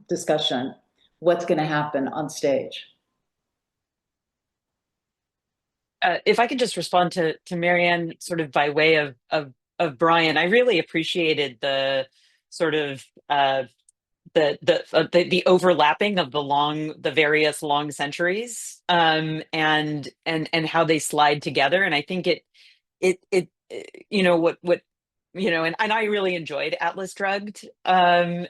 discussion. What's going to happen on stage? If I could just respond to Marianne, sort of by way of Brian, I really appreciated the sort of the overlapping of the various long centuries, and how they slide together. And I think it and I really enjoyed Atlas Drugged as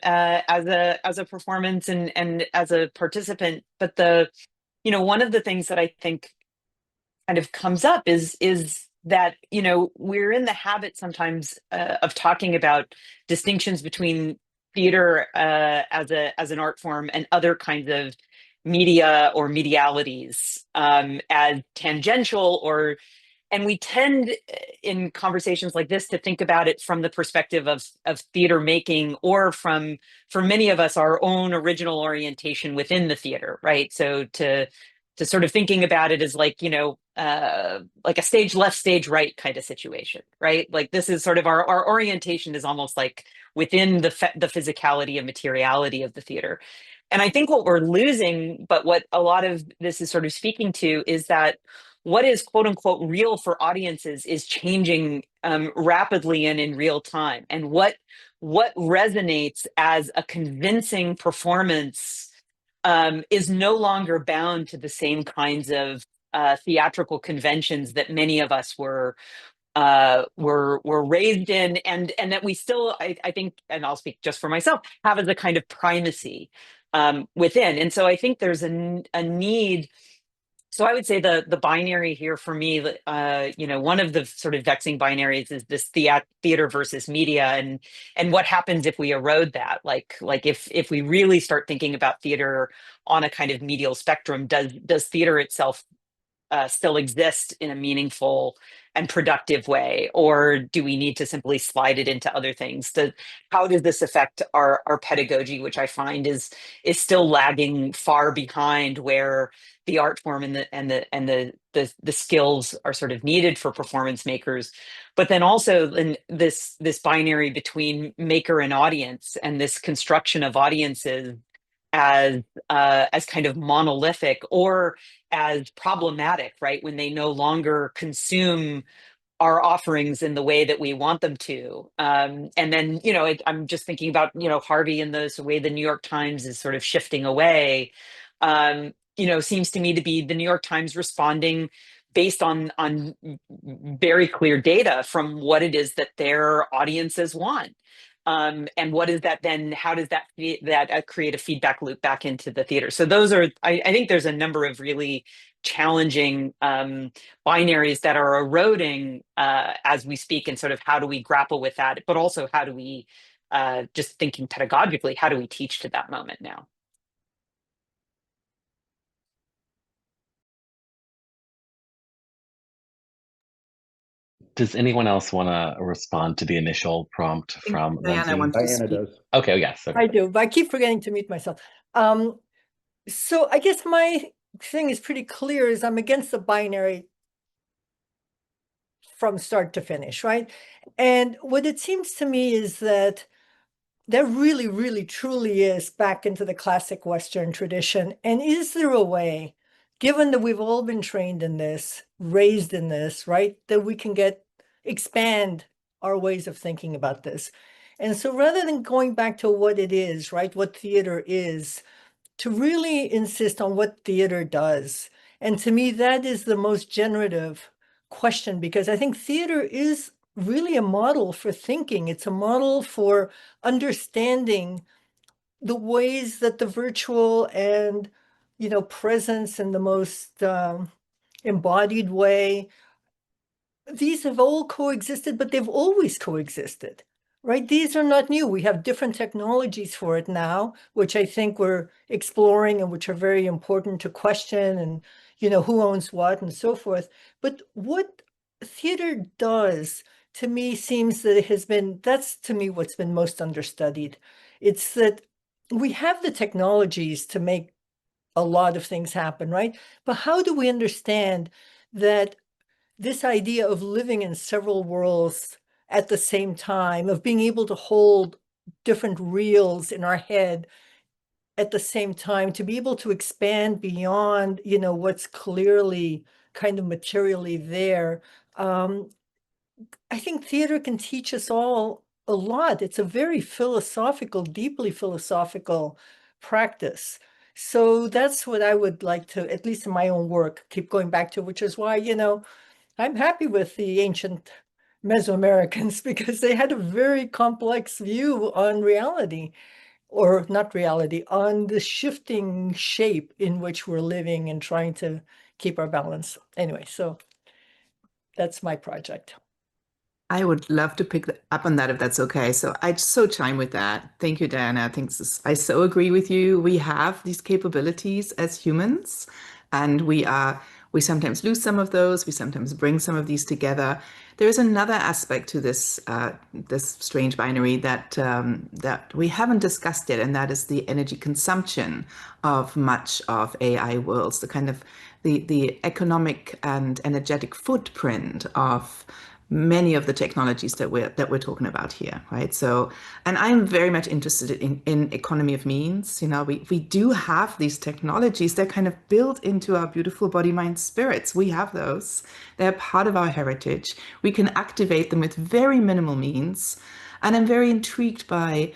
a performance and as a participant. But one of the things that I think kind of comes up is that we're in the habit sometimes of talking about distinctions between theater as an art form and other kinds of media or medialities as tangential, and we tend in conversations like this to think about it from the perspective of theater making, or for many of us, our own original orientation within the theater, right? So to sort of thinking about it as like a stage left, stage right kind of situation, right? Like this is sort of our orientation is almost like within the physicality and materiality of the theater. And I think what we're losing, but what a lot of this is sort of speaking to, is that what is quote unquote real for audiences is changing rapidly and in real time. And what resonates as a convincing performance is no longer bound to the same kinds of theatrical conventions that many of us were raised in, and that we still, I think, and I'll speak just for myself, have as a kind of primacy within. And so I think there's a need. So I would say the binary here for me, one of the sort of vexing binaries is this theater versus media, and what happens if we erode that? Like if we really start thinking about theater on a kind of medial spectrum, does theater itself still exist in a meaningful and productive way, or do we need to simply slide it into other things? How does this affect our pedagogy, which I find is still lagging far behind where the art form and the skills are sort of needed for performance makers? But then also in this binary between maker and audience, and this construction of audiences as kind of monolithic or as problematic, right? When they no longer consume our offerings in the way that we want them to. And then, I'm just thinking about, Harvey and the way the New York Times is sort of shifting away, seems to me to be the New York Times responding based on very clear data from what it is that their audiences want. And what is that then? How does that create a feedback loop back into the theater? So those are, I think there's a number of really challenging binaries that are eroding as we speak, and sort of how do we grapple with that? But also how do we, just thinking pedagogically, how do we teach to that moment now? Does anyone else want to respond to the initial prompt from Lindsay? Diana does. Okay, yes. Okay. I do, but I keep forgetting to mute myself. So I guess my thing is pretty clear, is I'm against the binary from start to finish, right? And what it seems to me is that there really, really, truly is back into the classic Western tradition. And is there a way, given that we've all been trained in this, raised in this, right, that we can expand our ways of thinking about this? And so rather than going back to what it is, right, what theater is, to really insist on what theater does. And to me, that is the most generative question, because I think theater is really a model for thinking. It's a model for understanding the ways that the virtual and, presence in the most embodied way, these have all coexisted, but they've always coexisted, right? These are not new. We have different technologies for it now, which I think we're exploring and which are very important to question, and, who owns what and so forth. But what theater does, to me, seems that it has been, that's to me what's been most understudied. It's that we have the technologies to make a lot of things happen, right? But how do we understand that this idea of living in several worlds at the same time, of being able to hold different reels in our head at the same time, to be able to expand beyond, what's clearly kind of materially there. I think theater can teach us all a lot. It's a very philosophical, deeply philosophical practice. So that's what I would like to, at least in my own work, keep going back to, which is why, I'm happy with the ancient Mesoamericans because they had a very complex view on reality, or not reality, on the shifting shape in which we're living and trying to keep our balance. Anyway, so that's my project. I would love to pick up on that if that's okay. So I so chime with that. Thank you, Diana. I think I so agree with you. We have these capabilities as humans, and we sometimes lose some of those. We sometimes bring some of these together. There is another aspect to this this strange binary that that we haven't discussed yet, and that is the energy consumption of much of AI worlds, the kind of the economic and energetic footprint of many of the technologies that we're talking about here, right? So, and I'm very much interested in economy of means. We do have these technologies. They're kind of built into our beautiful body, mind, spirits. We have those. They're part of our heritage. We can activate them with very minimal means. And I'm very intrigued by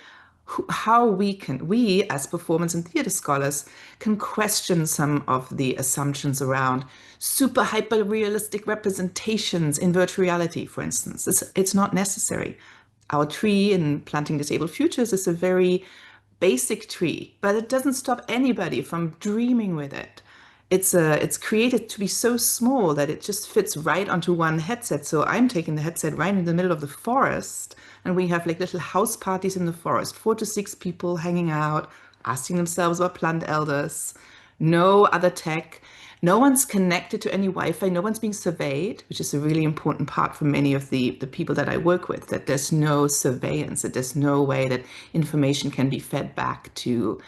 how we as performance and theater scholars can question some of the assumptions around super hyper realistic representations in virtual reality, for instance. It's not necessary. Our tree in Planting Disabled Futures is a very basic tree, but it doesn't stop anybody from dreaming with it. It's created to be so small that it just fits right onto one headset. So I'm taking the headset right in the middle of the forest, and we have like little house parties in the forest, 4 to 6 people hanging out, asking themselves about plant elders, no other tech. No one's connected to any Wi-Fi. No one's being surveyed, which is a really important part for many of the people that I work with, that there's no surveillance, that there's no way that information can be fed back to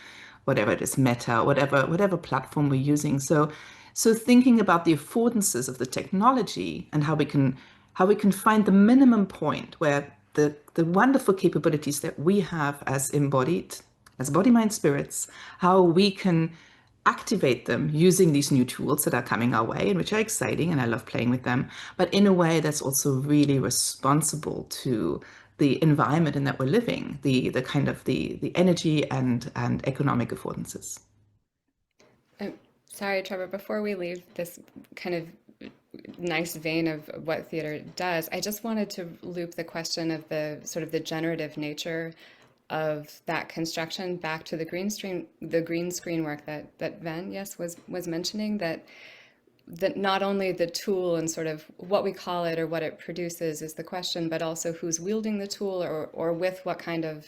whatever it is, Meta, whatever platform we're using. So thinking about the affordances of the technology and how we can find the minimum point where the wonderful capabilities that we have as embodied, as body, mind, spirits, how we can activate them using these new tools that are coming our way and which are exciting, and I love playing with them, but in a way that's also really responsible to the environment in that we're living, the kind of the energy and economic affordances. Sorry, Trevor, before we leave this kind of nice vein of what theater does, I just wanted to loop the question of the sort of the generative nature of that construction back to the green screen work that Van, yes, was mentioning, that not only the tool and sort of what we call it or what it produces is the question, but also who's wielding the tool or with what kind of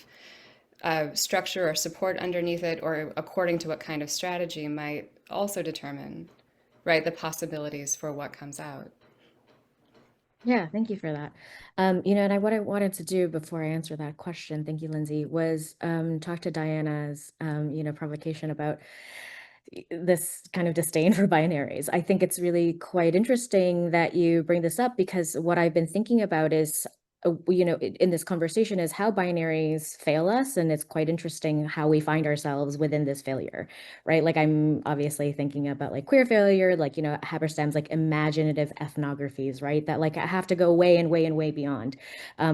structure or support underneath it, or according to what kind of strategy might also determine, right, the possibilities for what comes out. Yeah, thank you for that. And what I wanted to do before I answer that question, thank you, Lindsay, was talk to Diana's, provocation about this kind of disdain for binaries. I think it's really quite interesting that you bring this up, because what I've been thinking about is, in this conversation, is how binaries fail us. And it's quite interesting how we find ourselves within this failure, right? Like, I'm obviously thinking about like queer failure, like, Haberstam's like imaginative ethnographies, right? That like have to go way and way and way beyond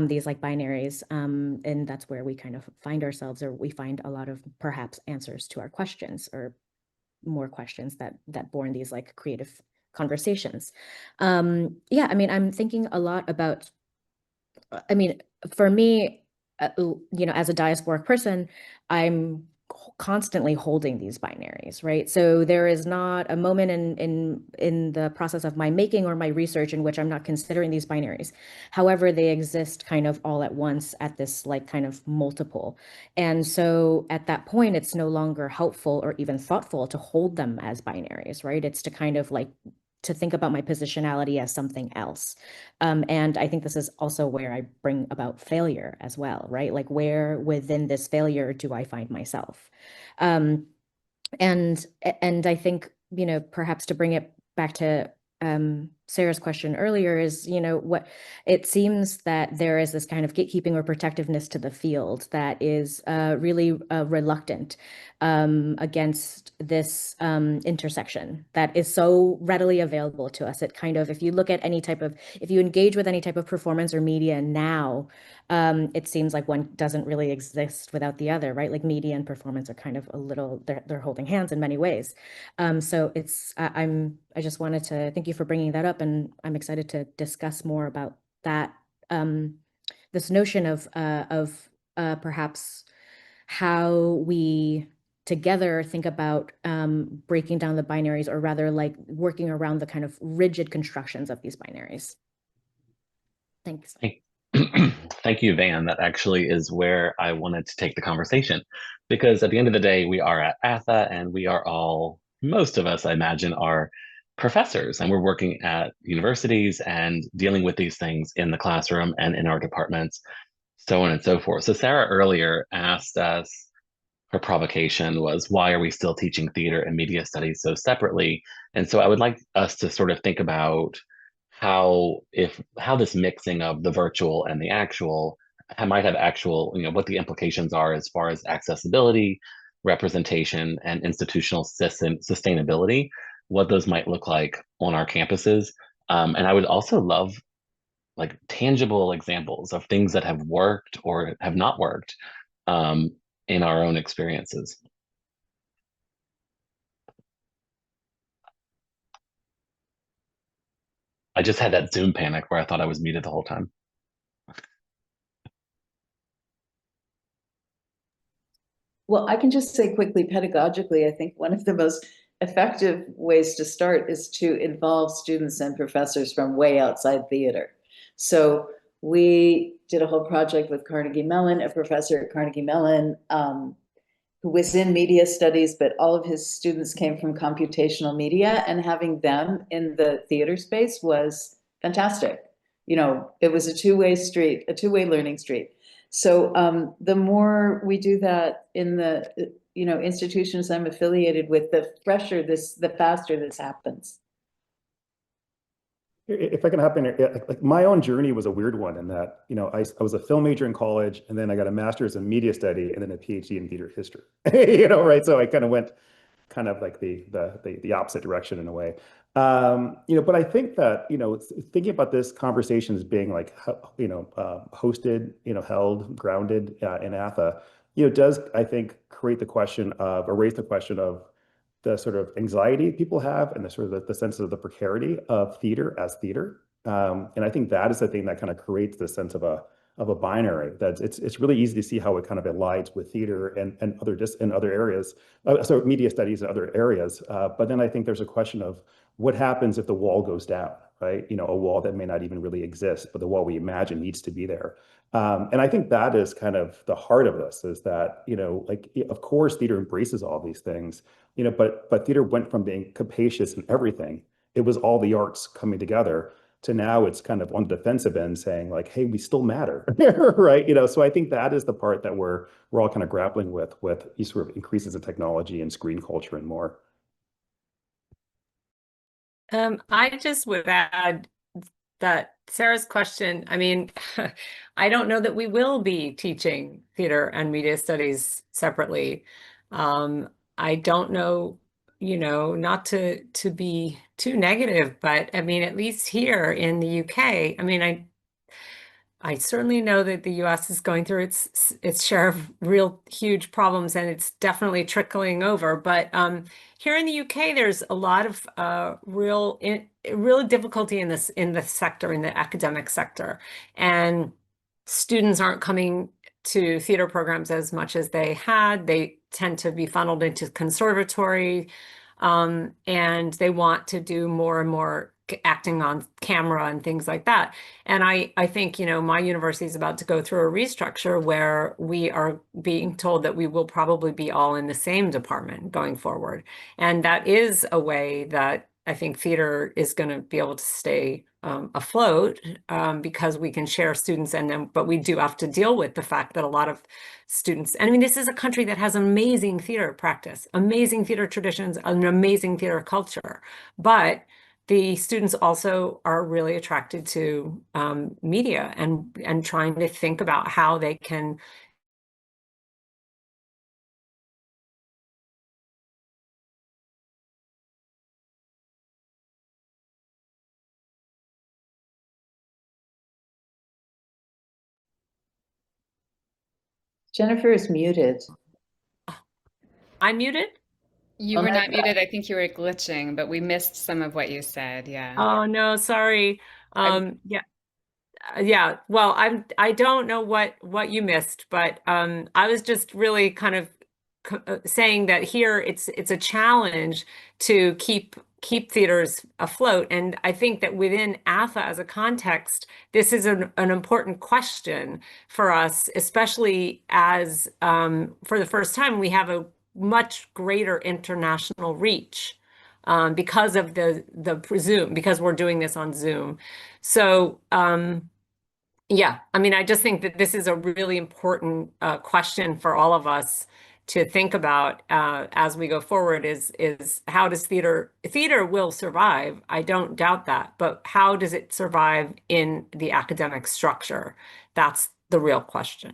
these like binaries. And that's where we kind of find ourselves, or we find a lot of perhaps answers to our questions, or more questions that born these like creative conversations. Yeah, I mean, I'm thinking a lot about, for me, as a diasporic person, I'm constantly holding these binaries, right? So there is not a moment in the process of my making or my research in which I'm not considering these binaries. However, they exist kind of all at once at this like kind of multiple. And so at that point, it's no longer helpful or even thoughtful to hold them as binaries, right? It's to kind of like to think about my positionality as something else. And I think this is also where I bring about failure as well, right? Like, where within this failure do I find myself? And I think, perhaps to bring it back to Sarah's question earlier is, what it seems that there is this kind of gatekeeping or protectiveness to the field that is really reluctant against this intersection that is so readily available to us. It kind of, if you engage with any type of performance or media now, it seems like one doesn't really exist without the other, right? Like media and performance are kind of they're holding hands in many ways. So I just wanted to thank you for bringing that up, and I'm excited to discuss more about that. This notion of perhaps how we together think about breaking down the binaries, or rather like working around the kind of rigid constructions of these binaries. Thanks. Thank you, Van. That actually is where I wanted to take the conversation, because at the end of the day, we are at ATHE, and we are all, most of us, I imagine, are professors, and we're working at universities and dealing with these things in the classroom and in our departments, so on and so forth. So Sarah earlier asked us, her provocation was, why are we still teaching theater and media studies so separately? And so I would like us to sort of think about how this mixing of the virtual and the actual might have actual, what the implications are as far as accessibility, representation, and institutional sustainability, what those might look like on our campuses. And I would also love like tangible examples of things that have worked or have not worked in our own experiences. I just had that Zoom panic where I thought I was muted the whole time. Well, I can just say quickly, pedagogically, I think one of the most effective ways to start is to involve students and professors from way outside theater. So we did a whole project with Carnegie Mellon, a professor at Carnegie Mellon, who was in media studies, but all of his students came from computational media, and having them in the theater space was fantastic. It was a two-way street, a two-way learning street. So the more we do that in the institutions I'm affiliated with, the faster this happens. If I can hop in here, like my own journey was a weird one in that, I was a film major in college, and then I got a master's in media study and then a PhD in theater history, right? So I kind of went kind of like the opposite direction in a way. But I think that, thinking about this conversation as being like, hosted, held, grounded in ATHE, does, I think, raise the question of the sort of anxiety people have and the sort of the sense of the precarity of theater as theater. And I think that is the thing that kind of creates this sense of a binary, that it's really easy to see how it kind of aligns with theater and other areas, so media studies and other areas. But then I think there's a question of what happens if the wall goes down, right? A wall that may not even really exist, but the wall we imagine needs to be there. And I think that is kind of the heart of this, is that, of course, theater embraces all these things, but theater went from being capacious in everything. It was all the arts coming together, to now it's kind of on the defensive end saying like, hey, we still matter, right? So I think that is the part that we're all kind of grappling with these sort of increases in technology and screen culture and more. I just would add that Sarah's question, I mean, I don't know that we will be teaching theater and media studies separately. I don't know, not to be too negative, but I mean, at least here in the UK, I mean, I certainly know that the US is going through its share of real huge problems, and it's definitely trickling over. But here in the UK, there's a lot of real difficulty in the sector, in the academic sector, and students aren't coming to theater programs as much as they had. They tend to be funneled into conservatory, and they want to do more and more acting on camera and things like that. And I think, my university is about to go through a restructure where we are being told that we will probably be all in the same department going forward. And that is a way that I think theater is going to be able to stay afloat, because we can share students, but we do have to deal with the fact that a lot of students, and I mean, this is a country that has amazing theater practice, amazing theater traditions, an amazing theater culture, but the students also are really attracted to media and trying to think about how they can Jennifer is muted. I'm muted? You were not muted. I think you were glitching, but we missed some of what you said. Yeah. Oh no, sorry. Yeah. Well, I don't know what you missed, but I was just really kind of saying that here it's a challenge to keep theaters afloat, and I think that within ATHE as a context, this is an important question for us, especially as for the first time we have a much greater international reach. Because of the Zoom, because we're doing this on Zoom. So yeah, I mean, I just think that this is a really important question for all of us to think about as we go forward is how does theater will survive, I don't doubt that, but how does it survive in the academic structure? That's the real question.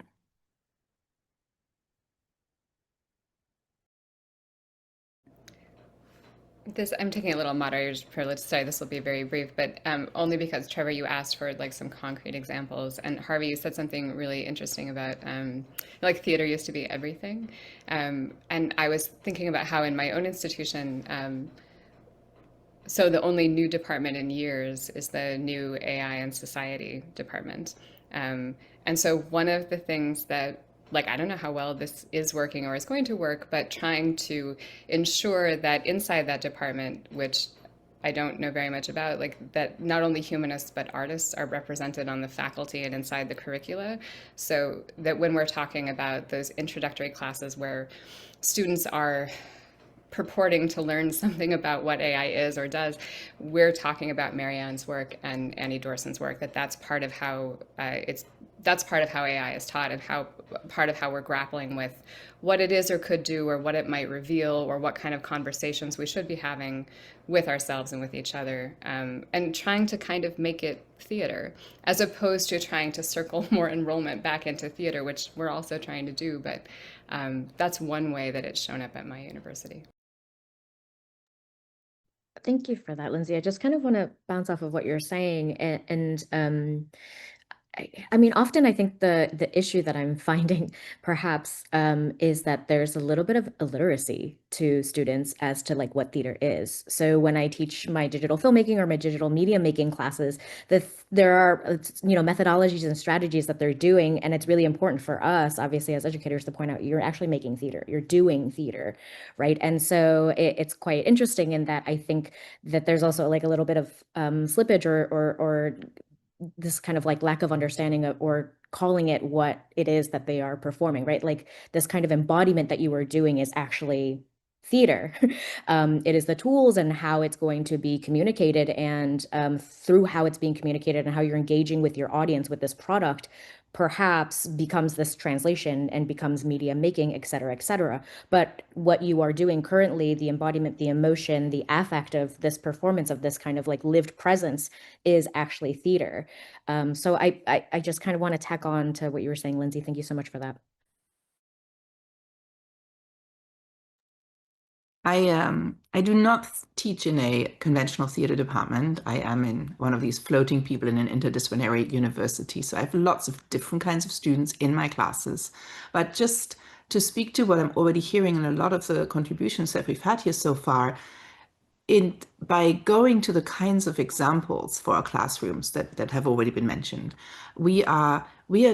I'm taking a little moderator's privilege. Sorry, this will be very brief, but only because, Trevor, you asked for like some concrete examples, and Harvey, you said something really interesting about like theater used to be everything, and I was thinking about how in my own institution, so the only new department in years is the new AI and Society department, and so one of the things that, like, I don't know how well this is working or is going to work, but trying to ensure that inside that department, which I don't know very much about, like that not only humanists but artists are represented on the faculty and inside the curricula, so that when we're talking about those introductory classes where students are purporting to learn something about what AI is or does, we're talking about Marianne's work and Annie Dorson's work, that's part of how that's part of how AI is taught, and how part of how we're grappling with what it is or could do, or what it might reveal, or what kind of conversations we should be having with ourselves and with each other, and trying to kind of make it theater, as opposed to trying to circle more enrollment back into theater, which we're also trying to do, but that's one way that it's shown up at my university. Thank you for that, Lindsay. I just kind of want to bounce off of what you're saying, and I mean, often I think the issue that I'm finding perhaps is that there's a little bit of illiteracy to students as to like what theater is. So when I teach my digital filmmaking or my digital media making classes, there are methodologies and strategies that they're doing, and it's really important for us, obviously, as educators, to point out you're actually making theater, you're doing theater, right? And so it's quite interesting in that I think that there's also like a little bit of slippage or this kind of like lack of understanding of, or calling it what it is that they are performing, right? Like this kind of embodiment that you are doing is actually theater. It is the tools and how it's going to be communicated, and through how it's being communicated and how you're engaging with your audience with this product, perhaps becomes this translation and becomes media making, et cetera, et cetera. But what you are doing currently, the embodiment, the emotion, the affect of this performance, of this kind of like lived presence, is actually theater. So I just kind of want to tack on to what you were saying, Lindsay. Thank you so much for that. I do not teach in a conventional theater department. I am in one of these floating people in an interdisciplinary university. So I have lots of different kinds of students in my classes. But just to speak to what I'm already hearing in a lot of the contributions that we've had here so far, by going to the kinds of examples for our classrooms that have already been mentioned, we are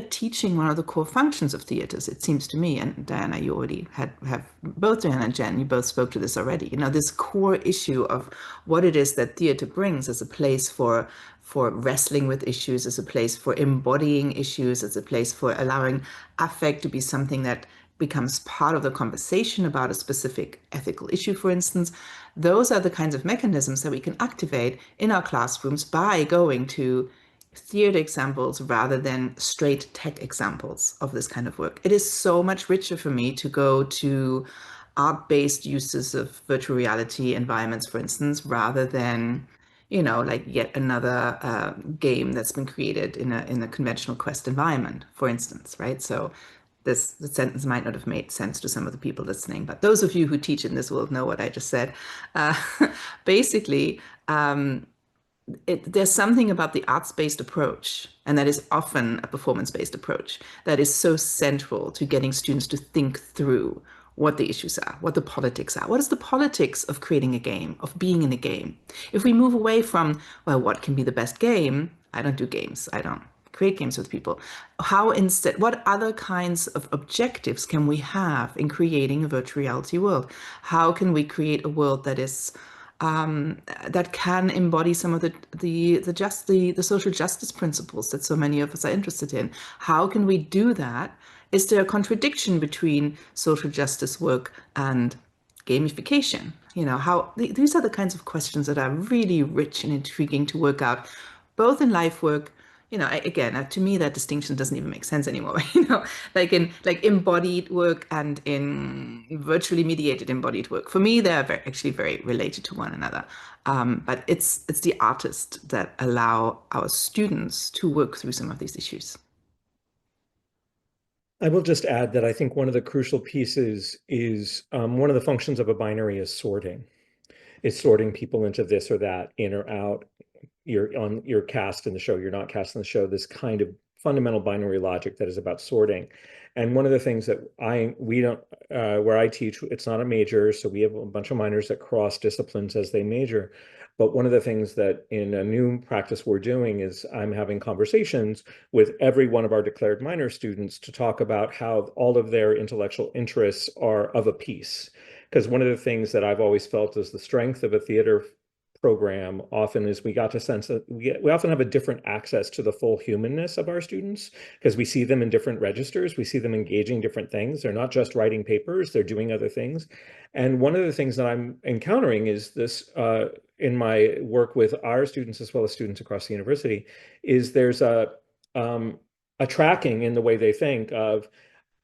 teaching one of the core functions of theaters, it seems to me. And Diana, you already have both Diana and Jen, you both spoke to this already. This core issue of what it is that theater brings as a place for wrestling with issues, as a place for embodying issues, as a place for allowing affect to be something that becomes part of the conversation about a specific ethical issue, for instance. Those are the kinds of mechanisms that we can activate in our classrooms by going to theater examples rather than straight tech examples of this kind of work. It is so much richer for me to go to art-based uses of virtual reality environments, for instance, rather than like yet another game that's been created in a conventional quest environment, for instance, right? So the sentence might not have made sense to some of the people listening, but those of you who teach in this world know what I just said. Basically, there's something about the arts-based approach, and that is often a performance-based approach, that is so central to getting students to think through what the issues are, what the politics are. What is the politics of creating a game, of being in a game? If we move away from, well, what can be the best game? I don't do games. I don't create games with people. What other kinds of objectives can we have in creating a virtual reality world? How can we create a world that is that can embody some of the social justice principles that so many of us are interested in? How can we do that? Is there a contradiction between social justice work and gamification? These are the kinds of questions that are really rich and intriguing to work out, both in life work. Again, to me, that distinction doesn't even make sense anymore. Like in embodied work and in virtually mediated embodied work. For me, they're actually very related to one another. But it's the artists that allow our students to work through some of these issues. I will just add that I think one of the crucial pieces is one of the functions of a binary is sorting. It's sorting people into this or that, in or out. You're cast in the show, you're not cast in the show, this kind of fundamental binary logic that is about sorting. And one of the things that we don't, where I teach, it's not a major, so we have a bunch of minors that cross disciplines as they major. But one of the things that in a new practice we're doing is I'm having conversations with every one of our declared minor students to talk about how all of their intellectual interests are of a piece. Because one of the things that I've always felt is the strength of a theater program often is we got to sense that we often have a different access to the full humanness of our students because we see them in different registers. We see them engaging different things. They're not just writing papers, they're doing other things. And one of the things that I'm encountering is this in my work with our students as well as students across the university is there's a tracking in the way they think of,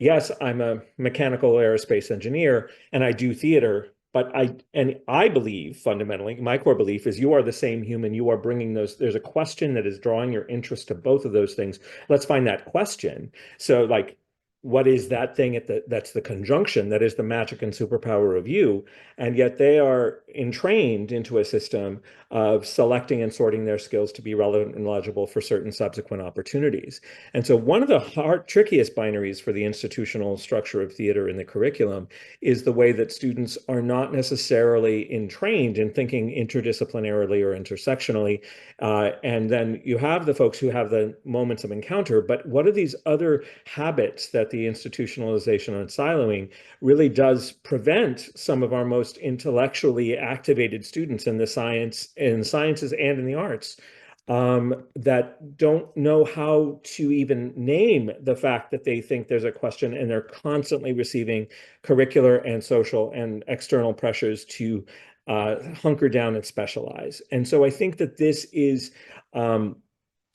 yes, I'm a mechanical aerospace engineer and I do theater, but I believe fundamentally, my core belief is you are the same human. You are bringing those. There's a question that is drawing your interest to both of those things. Let's find that question. So like, what is that thing that's the conjunction that is the magic and superpower of you? And yet they are entrained into a system of selecting and sorting their skills to be relevant and legible for certain subsequent opportunities. And so one of the trickiest binaries for the institutional structure of theater in the curriculum is the way that students are not necessarily entrained in thinking interdisciplinarily or intersectionally. And then you have the folks who have the moments of encounter, but what are these other habits that the institutionalization and siloing really does prevent some of our most intellectually activated students in the sciences and in the arts that don't know how to even name the fact that they think there's a question, and they're constantly receiving curricular and social and external pressures to hunker down and specialize. And so I think that this is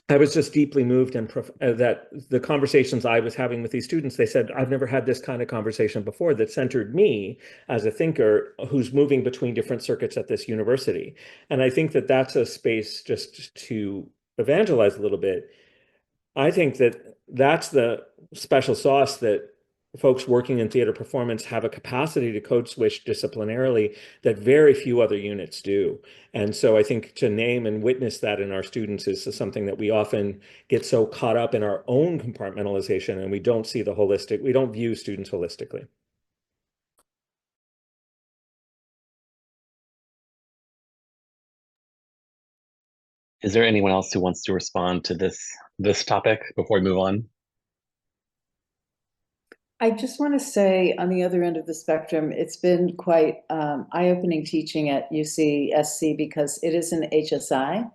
I was just deeply moved and that the conversations I was having with these students, they said, I've never had this kind of conversation before that centered me as a thinker who's moving between different circuits at this university. And I think that that's a space just to evangelize a little bit. I think that that's the special sauce that folks working in theater performance have a capacity to code switch disciplinarily that very few other units do. And so I think to name and witness that in our students is something that we often get so caught up in our own compartmentalization, and we don't see the holistic, we don't view students holistically. Is there anyone else who wants to respond to this topic before we move on? I just want to say on the other end of the spectrum, it's been quite eye-opening teaching at UCSC because it is an HSI,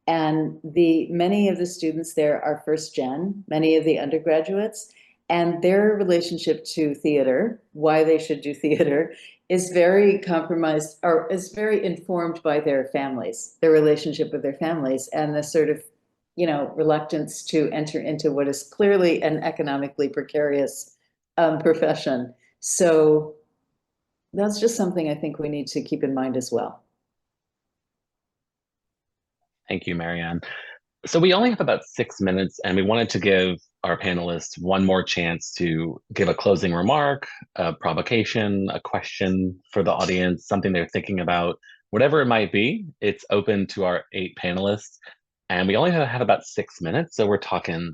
and many of the students there are first gen, many of the undergraduates, and their relationship to theater, why they should do theater, is very compromised, or is very informed by their families, their relationship with their families, and the sort of, reluctance to enter into what is clearly an economically precarious profession. So that's just something I think we need to keep in mind as well. Thank you, Marianne. So we only have about 6 minutes, and we wanted to give our panelists one more chance to give a closing remark, a provocation, a question for the audience, something they're thinking about, whatever it might be. It's open to our 8 panelists, and we only have about 6 minutes, so we're talking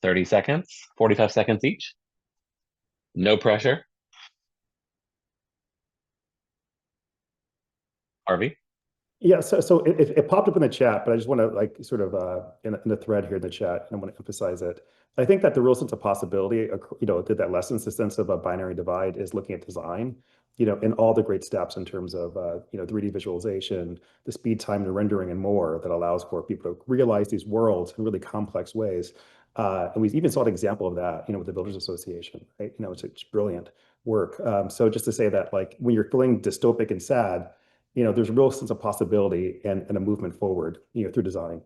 30 seconds, 45 seconds each. No pressure. Harvey? Yeah, so it popped up in the chat, but I just want to like sort of in the thread here in the chat, and I want to emphasize it. I think that the real sense of possibility, did that lessons, the sense of a binary divide is looking at design, in all the great steps in terms of 3D visualization, the speed, time, to rendering, and more that allows for people to realize these worlds in really complex ways. And we even saw an example of that, with the Builders Association, right? It's brilliant work. So just to say that, like, when you're feeling dystopic and sad, there's a real sense of possibility and a movement forward, through design.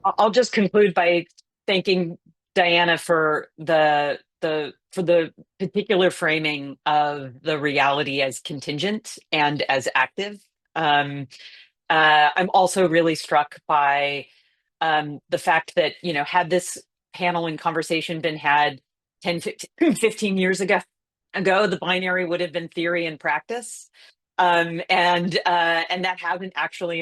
I'll just conclude by thanking Diana for the particular framing of the reality as contingent and as active. I'm also really struck by the fact that, had this panel and conversation been had 10, 15 years ago, the binary would have been theory and practice. And that hasn't actually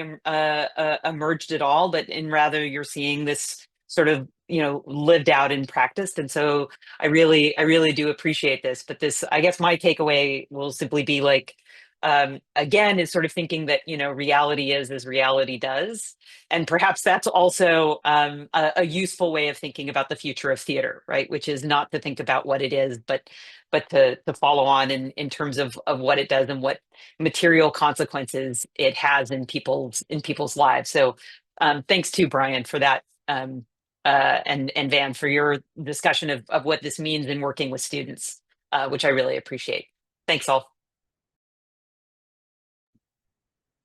emerged at all, but rather you're seeing this sort of lived out in practice. And so I really do appreciate this. But this, I guess my takeaway will simply be like, again, is sort of thinking that reality is as reality does, and perhaps that's also a useful way of thinking about the future of theater, right? Which is not to think about what it is, but to follow on in terms of what it does and what material consequences it has in people's lives. So thanks to Brian for that, and Van for your discussion of what this means in working with students, which I really appreciate. Thanks all.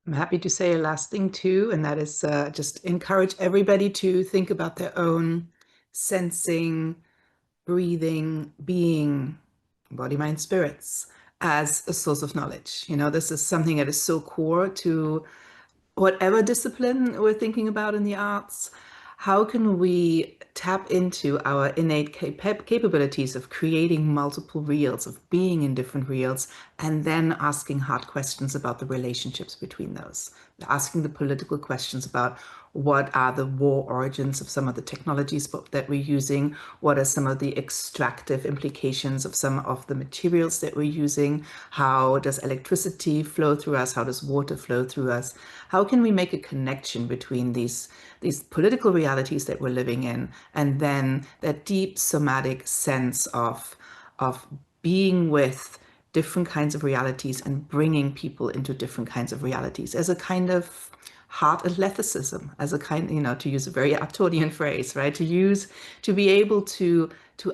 I'm happy to say a last thing too, and that is just encourage everybody to think about their own sensing, breathing, being, body, mind, spirits as a source of knowledge. This is something that is so core to whatever discipline we're thinking about in the arts. How can we tap into our innate capabilities of creating multiple reels, of being in different reels, and then asking hard questions about the relationships between those, asking the political questions about what are the war origins of some of the technologies that we're using, what are some of the extractive implications of some of the materials that we're using, how does electricity flow through us, how does water flow through us, how can we make a connection between these political realities that we're living in, and then that deep somatic sense of being with different kinds of realities and bringing people into different kinds of realities as a kind of heart athleticism, as a kind, to use a very Arturian phrase, right? To be able to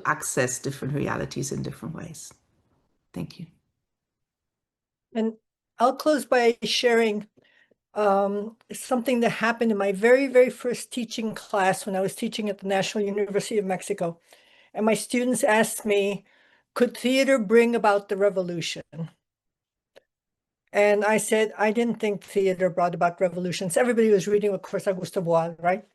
access different realities in different ways. Thank you. And I'll close by sharing something that happened in my very, very first teaching class when I was teaching at the National University of Mexico. And my students asked me, could theater bring about the revolution? And I said, I didn't think theater brought about revolutions. Everybody was reading, of course, Augusto Boal, right?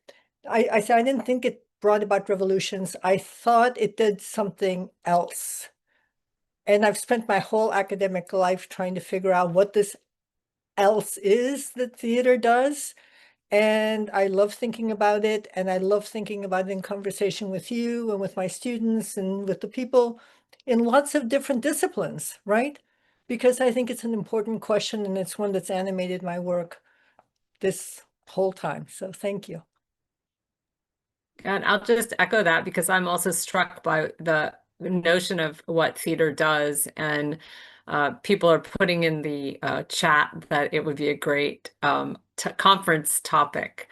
I said, I didn't think it brought about revolutions. I thought it did something else. And I've spent my whole academic life trying to figure out what this else is that theater does. And I love thinking about it. And I love thinking about it in conversation with you and with my students and with the people in lots of different disciplines, right? Because I think it's an important question, and it's one that's animated my work this whole time. So thank you. And I'll just echo that because I'm also struck by the notion of what theater does. And people are putting in the chat that it would be a great conference topic,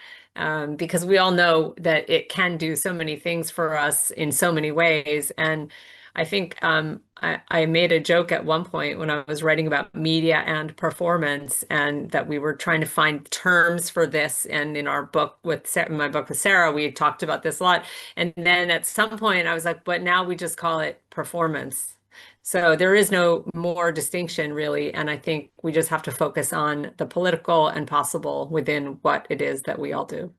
because we all know that it can do so many things for us in so many ways. And I think I made a joke at one point when I was writing about media and performance, and that we were trying to find terms for this. And in our book with my book with Sarah, we talked about this a lot. And then at some point I was like, but now we just call it performance. So there is no more distinction really. And I think we just have to focus on the political and possible within what it is that we all do.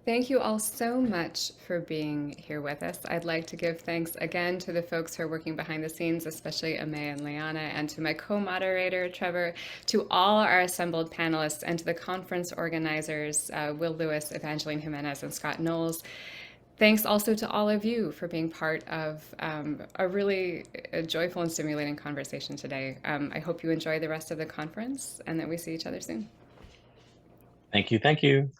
Thank you all so much for being here with us. I'd like to give thanks again to the folks who are working behind the scenes, especially Amay and Liana, and to my co-moderator, Trevor, to all our assembled panelists, and to the conference organizers, Will Lewis, Evangeline Jimenez, and Scott Knowles. Thanks also to all of you for being part of a really joyful and stimulating conversation today. I hope you enjoy the rest of the conference and that we see each other soon. Thank you. Thank you.